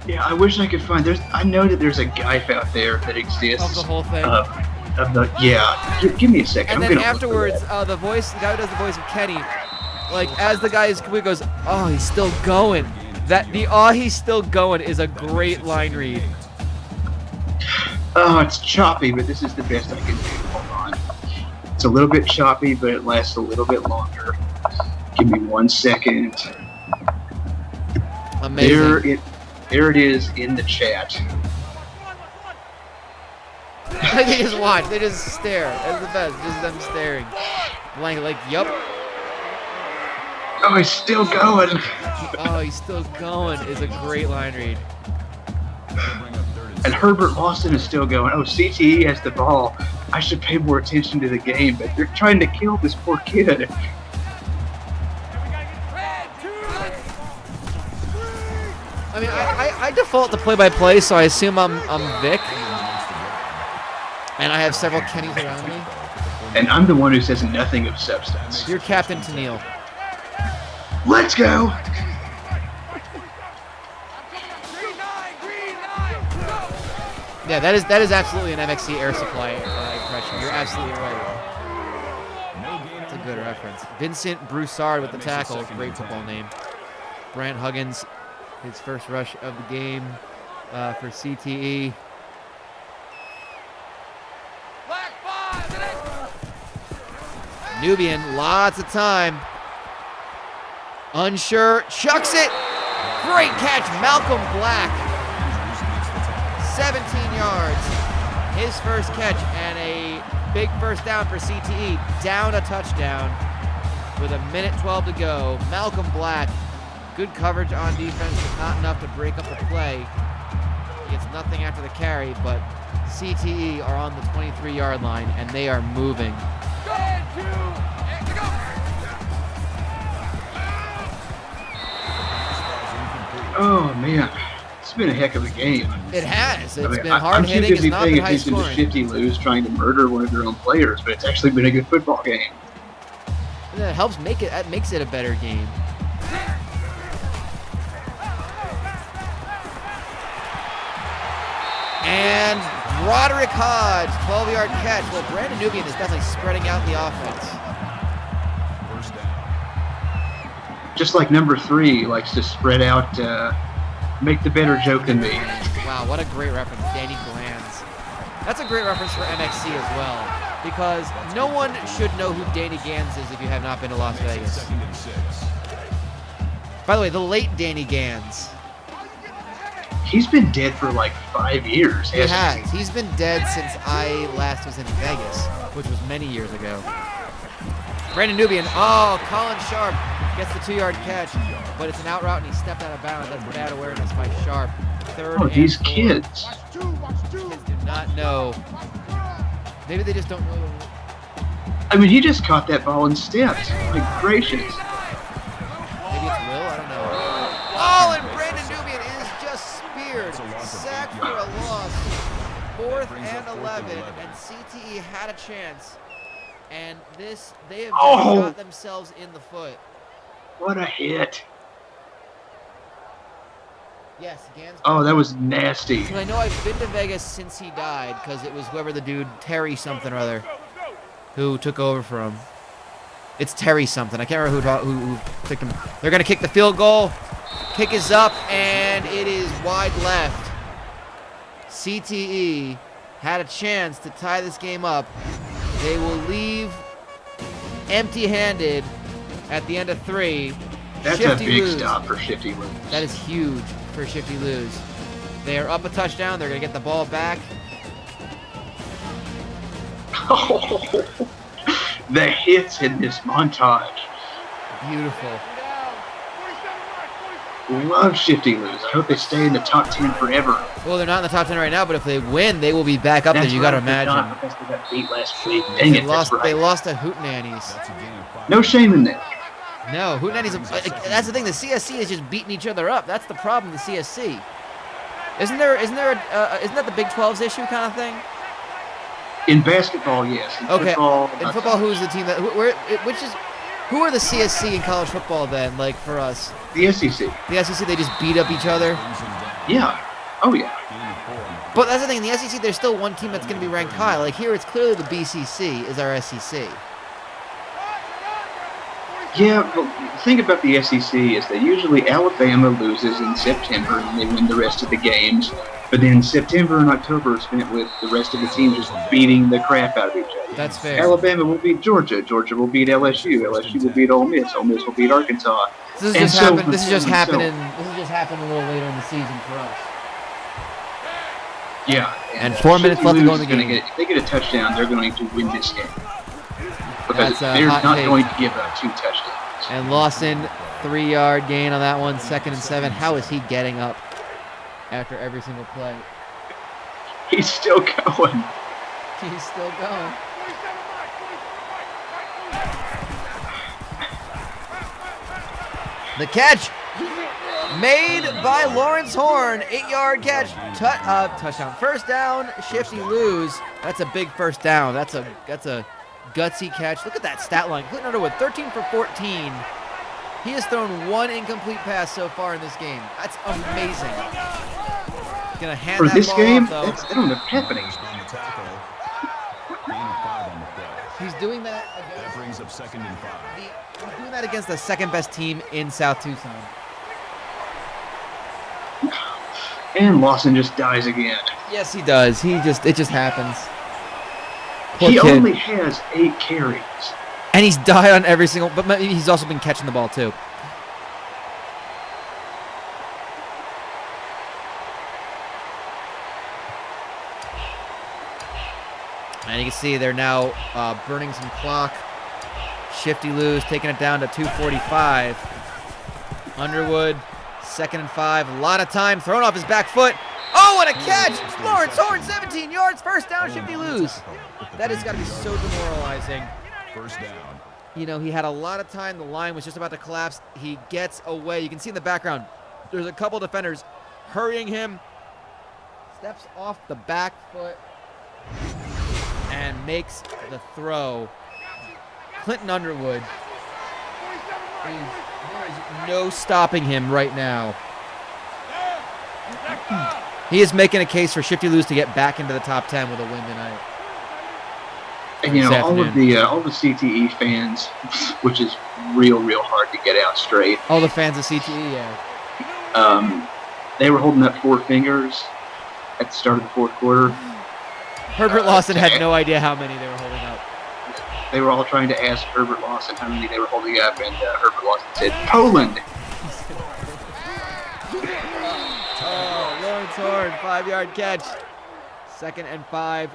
Yeah, I wish I could find. I know that there's a GIF out there that exists Of the whole thing. Of the yeah. Give me a second. And I'm then gonna look for afterwards, that. the guy who does the voice of Kenny, like as the guy is complete, goes, "Oh, he's still going." He's still going is a great line read. Oh, it's choppy, but this is the best I can do. Hold on. It's a little bit choppy, but it lasts a little bit longer. Give me 1 second. Amazing. There it is in the chat. They just watch. They just stare. That's the best. Just them staring. Like, yup. Oh, he's still going. Oh, he's still going is a great line read. And Herbert Lawson is still going. Oh, CTE has the ball. I should pay more attention to the game, but they're trying to kill this poor kid. I mean, I default to play-by-play, so I assume I'm Vic. And I have several Kennys around me. And I'm the one who says nothing of substance. You're Captain Tennille. Let's go! Yeah, that is absolutely an MXC Air Supply impression. You're absolutely right. It's a good reference. Vincent Broussard with the tackle. Great football name. Brant Huggins, his first rush of the game for CTE. Nubian, lots of time. Unsure, chucks it. Great catch, Malcolm Black. 17 yards. His first catch and a big first down for CTE. Down a touchdown with 1:12 to go. Malcolm Black, good coverage on defense, but not enough to break up the play. He gets nothing after the carry, but CTE are on the 23-yard line, and they are moving. Oh, man. It's been a heck of a game. It has. It's been I'm hard-hitting. too It's busy not paying been attention to high-scoring. Shifty lose, trying to murder one of their own players, but it's actually been a good football game. And that helps make it. That makes it a better game. And Broderick Hodge, 12-yard catch. Well, Brandon Nubian is definitely spreading out the offense. First down. Just like number 3 likes to spread out, make the better joke than me. Wow, what a great reference, Danny Glanz. That's a great reference for MXC as well, because no one should know who Danny Gans is if you have not been to Las Vegas. Second and 6. By the way, the late Danny Gans. He's been dead for like 5 years. He has. He's been dead since I last was in Vegas, which was many years ago. Brandon Nubian. Oh, Colin Sharp gets the 2-yard catch, but it's an out route and he stepped out of bounds. That's bad awareness by Sharp. Third Oh, and these 4. kids. Kids do not know. Maybe they just don't know. I mean, he just caught that ball and stepped. My gracious. Maybe it's Will. I don't know. Oh, and Brandon Nubian is just speared. Sacked for a loss. 4th and 11, and CTE had a chance. And they have just shot themselves in the foot. What a hit. Yes, Gans. Oh, that was nasty. I know I've been to Vegas since he died, because it was whoever the dude, Terry something or other, who took over for him. It's Terry something. I can't remember who picked him. They're going to kick the field goal. Kick is up, and it is wide left. CTE had a chance to tie this game up. They will leave empty-handed at the end of 3. That's Shifty a big lose. stop for Shifty lose. That is huge for Shifty lose. They are up a touchdown. They're going to get the ball back. The hits in this montage. Beautiful. Love Shifty lose. I hope they stay in the top 10 forever. Well, they're not in the top 10 right now, but if they win, they will be back up there. You got to imagine. Not because they got beat last week. Dang They it, lost. that's right. They lost to Hootenannies. That's a gain of 5. No shame in that. No, Hootenannies. That's the thing. The CSC is just beating each other up. That's the problem. The CSC. Isn't that the Big 12's issue kind of thing? In basketball, yes. In Okay. football, In football, who's the team that? Who are the CSC in college football then? Like for us, the SEC. the SEC, they just beat up each other. Yeah. Oh, yeah. But that's the thing. In the SEC, there's still one team that's going to be ranked high. Like here, it's clearly the BCC is our SEC. Yeah, but the thing about the SEC is that usually Alabama loses in September and they win the rest of the games. But then September and October are spent with the rest of the teams just beating the crap out of each other. That's fair. Alabama will beat Georgia. Georgia will beat LSU. LSU will beat Ole Miss. Ole Miss will beat Arkansas. This is just happening a little later in the season for us. Yeah. And 4 minutes left to go in the game. If they get a touchdown, they're going to win this game. Because That's a they're hot not take. going to give up 2 touchdowns. And Lawson, 3-yard gain on that one, 2nd and 7. How is he getting up after every single play? He's still going. He's still going. The catch made by Lawrence Horn. 8-yard catch. Touchdown. First down. Shifty lose. That's a big first down. That's a gutsy catch. Look at that stat line. Clinton Underwood, 13 for 14. He has thrown 1 incomplete pass so far in this game. That's amazing. Gonna hand For that this ball game, off, though. that's happening. He's doing that That against brings up 2nd and 5. he's doing that against the second best team in South Tucson. And Lawson just dies again. Yes, he does. It just happens. Poor He kid. only has 8 carries. And he's died on every single, but he's also been catching the ball too. And you can see they're now burning some clock. Shifty lose, taking it down to 2:45. Underwood, 2nd and 5. A lot of time thrown off his back foot. Oh, what a catch! Lawrence Horn, 17 yards, first down, Shifty lose. That has got to be so demoralizing. First down. You know, he had a lot of time. The line was just about to collapse. He gets away. You can see in the background, there's a couple defenders hurrying him. Steps off the back foot and makes the throw. Clinton Underwood. There is no stopping him right now. He is making a case for Shifty Lose to get back into the top 10 with a win tonight. And you know, This all the CTE fans, which is real hard to get out straight. All the fans of CTE, yeah. They were holding up 4 fingers at the start of the 4th quarter. Herbert Lawson had no idea how many they were holding up. They were all trying to ask Herbert Lawson how many they were holding up, and Herbert Lawson said, Poland! Oh, Lawrence Horn, 5-yard catch. 2nd and 5.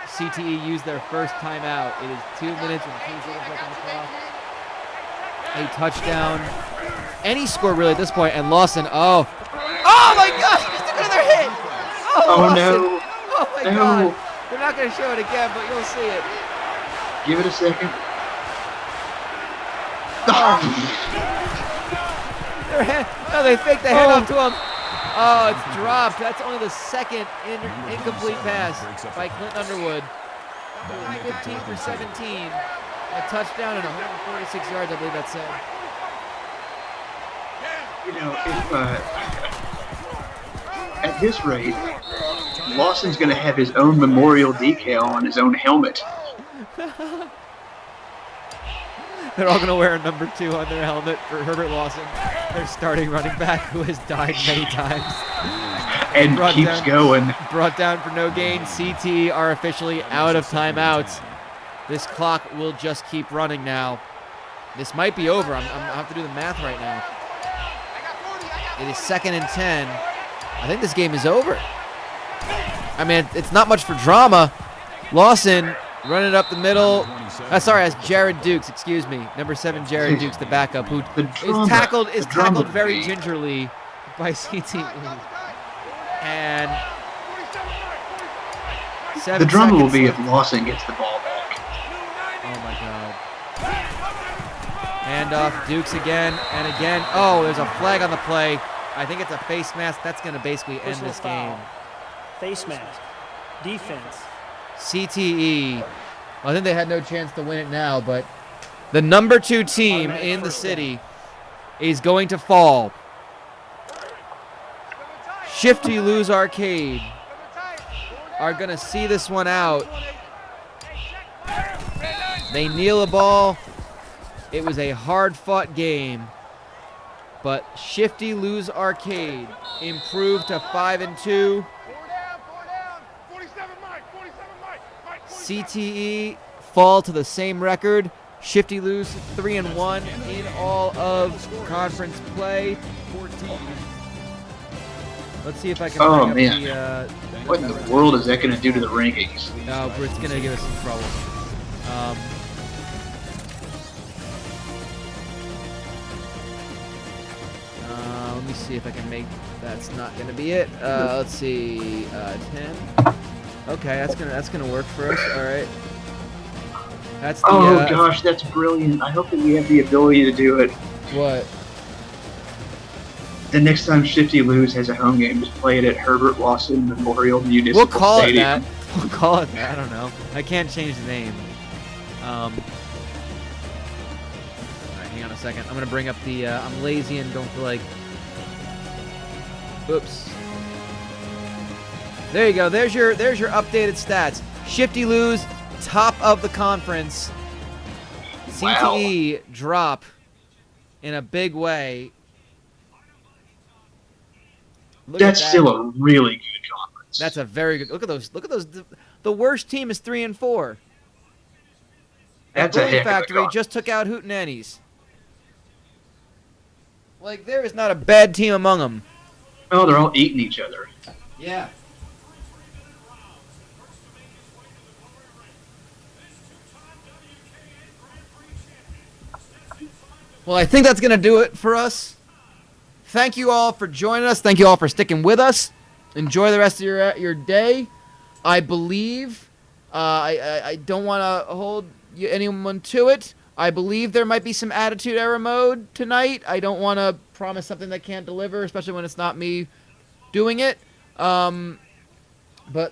CTE used their first timeout. It is 2 minutes and 2 seconds left on the clock. A touchdown. Any score really at this point, and Lawson, oh my gosh, he took another hit! Oh, Lawson. no. Oh my No. God. They're not going to show it again, but you'll see it. Give it a second. No, they faked the handoff to him. Oh, it's dropped. That's only the 2nd incomplete pass by Clint Underwood. 15 for 17. A touchdown and 146 yards, I believe that said. You know, if at this rate, Lawson's going to have his own memorial decal on his own helmet. They're all going to wear a number 2 on their helmet for Herbert Lawson, their starting running back who has died many times. And keeps going. Brought down for no gain. CT are officially out of timeouts. This clock will just keep running now. This might be over. I have to do the math right now. It is 2nd and 10. I think this game is over. I mean, it's not much for drama. Lawson running it up the middle. That's Jared Dukes, excuse me. Number 7, Jared Dukes, the backup, who is tackled very gingerly by CT. And the drama will be if Lawson gets the ball back. Oh my God. Handoff, Dukes again and again. Oh, there's a flag on the play. I think it's a face mask. That's going to basically end this game. Face mask. Defense. CTE. Well, I think they had no chance to win it now, but the number 2 team in the city is going to fall. Shifty Lose Arcade are going to see this one out. They kneel a ball. It was a hard-fought game. But Shifty Lose Arcade improved to 5-2. CTE fall to the same record. Shifty Lose 3-1 in all of conference play. Let's see if I can Oh, bring man. up What in the world is that going to do to the rankings? no, but it's gonna give us some trouble. Let me see if I can make. That's not gonna be it. Let's see. 10. Okay, that's gonna work for us. All right. That's the. Oh gosh, that's brilliant. I hope that we have the ability to do it. What? The next time Shifty Lose has a home game, just play it at Herbert Lawson Memorial Municipal We'll call Stadium. it that. We'll call it that. I don't know. I can't change the name. All right, hang on a second. I'm gonna bring up the. I'm lazy and don't feel like. Oops. There you go. There's your updated stats. Shifty Lose, top of the conference. CTE drop in a big way. Look at That's that. still a really good conference. That's a very good. Look at those. Look at those. The worst team is 3-4. That's a Bully heck of a Factory conference. just took out Hootenannies. Like there is not a bad team among them. Oh, they're all eating each other. Yeah. Well, I think that's going to do it for us. Thank you all for joining us. Thank you all for sticking with us. Enjoy the rest of your day. I believe, I don't want to hold anyone to it. I believe there might be some Attitude Era mode tonight. I don't want to promise something that can't deliver, especially when it's not me doing it. But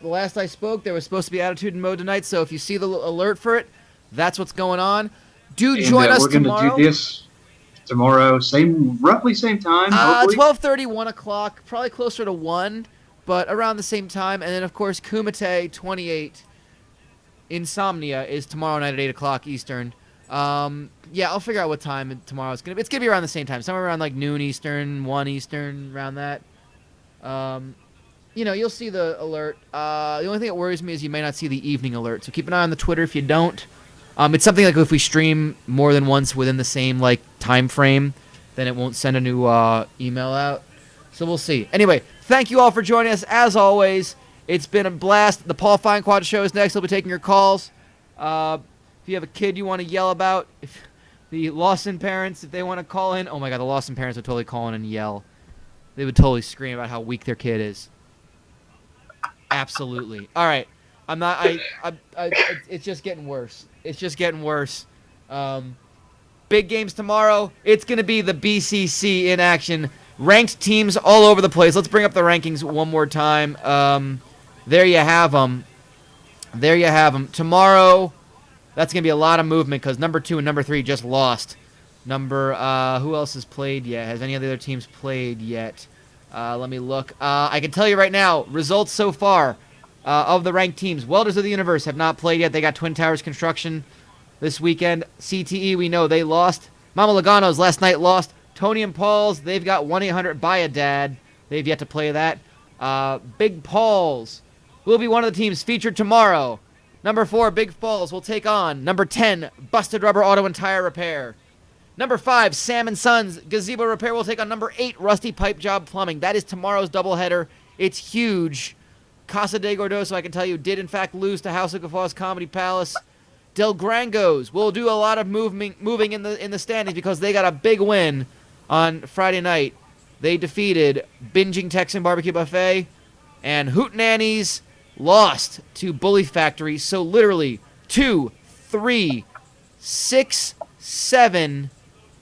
the last I spoke, there was supposed to be Attitude mode tonight, so if you see the alert for it, that's what's going on. Do join us We're going tomorrow. to do this tomorrow, roughly same time, hopefully. 12:30, 1 o'clock, probably closer to 1, but around the same time. And then, of course, Kumite 28 Insomnia is tomorrow night at 8 o'clock Eastern. Yeah, I'll figure out what time tomorrow it's gonna be. It's gonna be around the same time, somewhere around like noon Eastern, 1 Eastern, around that. You'll see the alert. The only thing that worries me is you may not see the evening alert, so keep an eye on the Twitter if you don't. It's something like if we stream more than once within the same like time frame, then it won't send a new email out. So we'll see. Anyway, thank you all for joining us. As always, it's been a blast. The Paul Finequad Show is next. He'll be taking your calls. If you have a kid you want to yell about, if the Lawson parents, if they want to call in, oh my God, the Lawson parents would totally call in and yell. They would totally scream about how weak their kid is. Absolutely. All right. I'm not. It's just getting worse. It's just getting worse. Big games tomorrow. It's going to be the BCC in action. Ranked teams all over the place. Let's bring up the rankings one more time. There you have them. There you have them. Tomorrow, that's going to be a lot of movement because number 2 and number 3 just lost. Who else has played yet? Has any of the other teams played yet? Let me look. I can tell you right now, results so far of the ranked teams. Welders of the Universe have not played yet. They got Twin Towers Construction this weekend. CTE, we know they lost. Mama Logano's last night lost. Tony and Paul's, they've got 1-800 Buy a Dad. They've yet to play that. Big Paul's will be one of the teams featured tomorrow. Number 4, Big Falls will take on number 10, Busted Rubber Auto and Tire Repair. Number 5, Sam and Sons Gazebo Repair will take on number 8, Rusty Pipe Job Plumbing. That is tomorrow's doubleheader. It's huge. Casa de Gordoso, I can tell you, did in fact lose to House of Guffaws Comedy Palace. Del Grangos will do a lot of moving in the standings because they got a big win on Friday night. They defeated Binging Texan Barbecue Buffet, and Hootenannies lost to Bully Factory. So literally 2, 3, 6, 7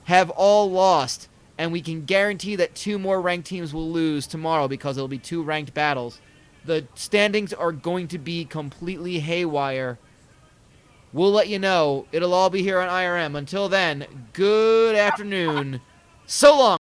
have all lost, and we can guarantee that 2 more ranked teams will lose tomorrow because it'll be 2 ranked battles. The standings are going to be completely haywire. We'll let you know. It'll all be here on IRM. Until then, good afternoon. So long.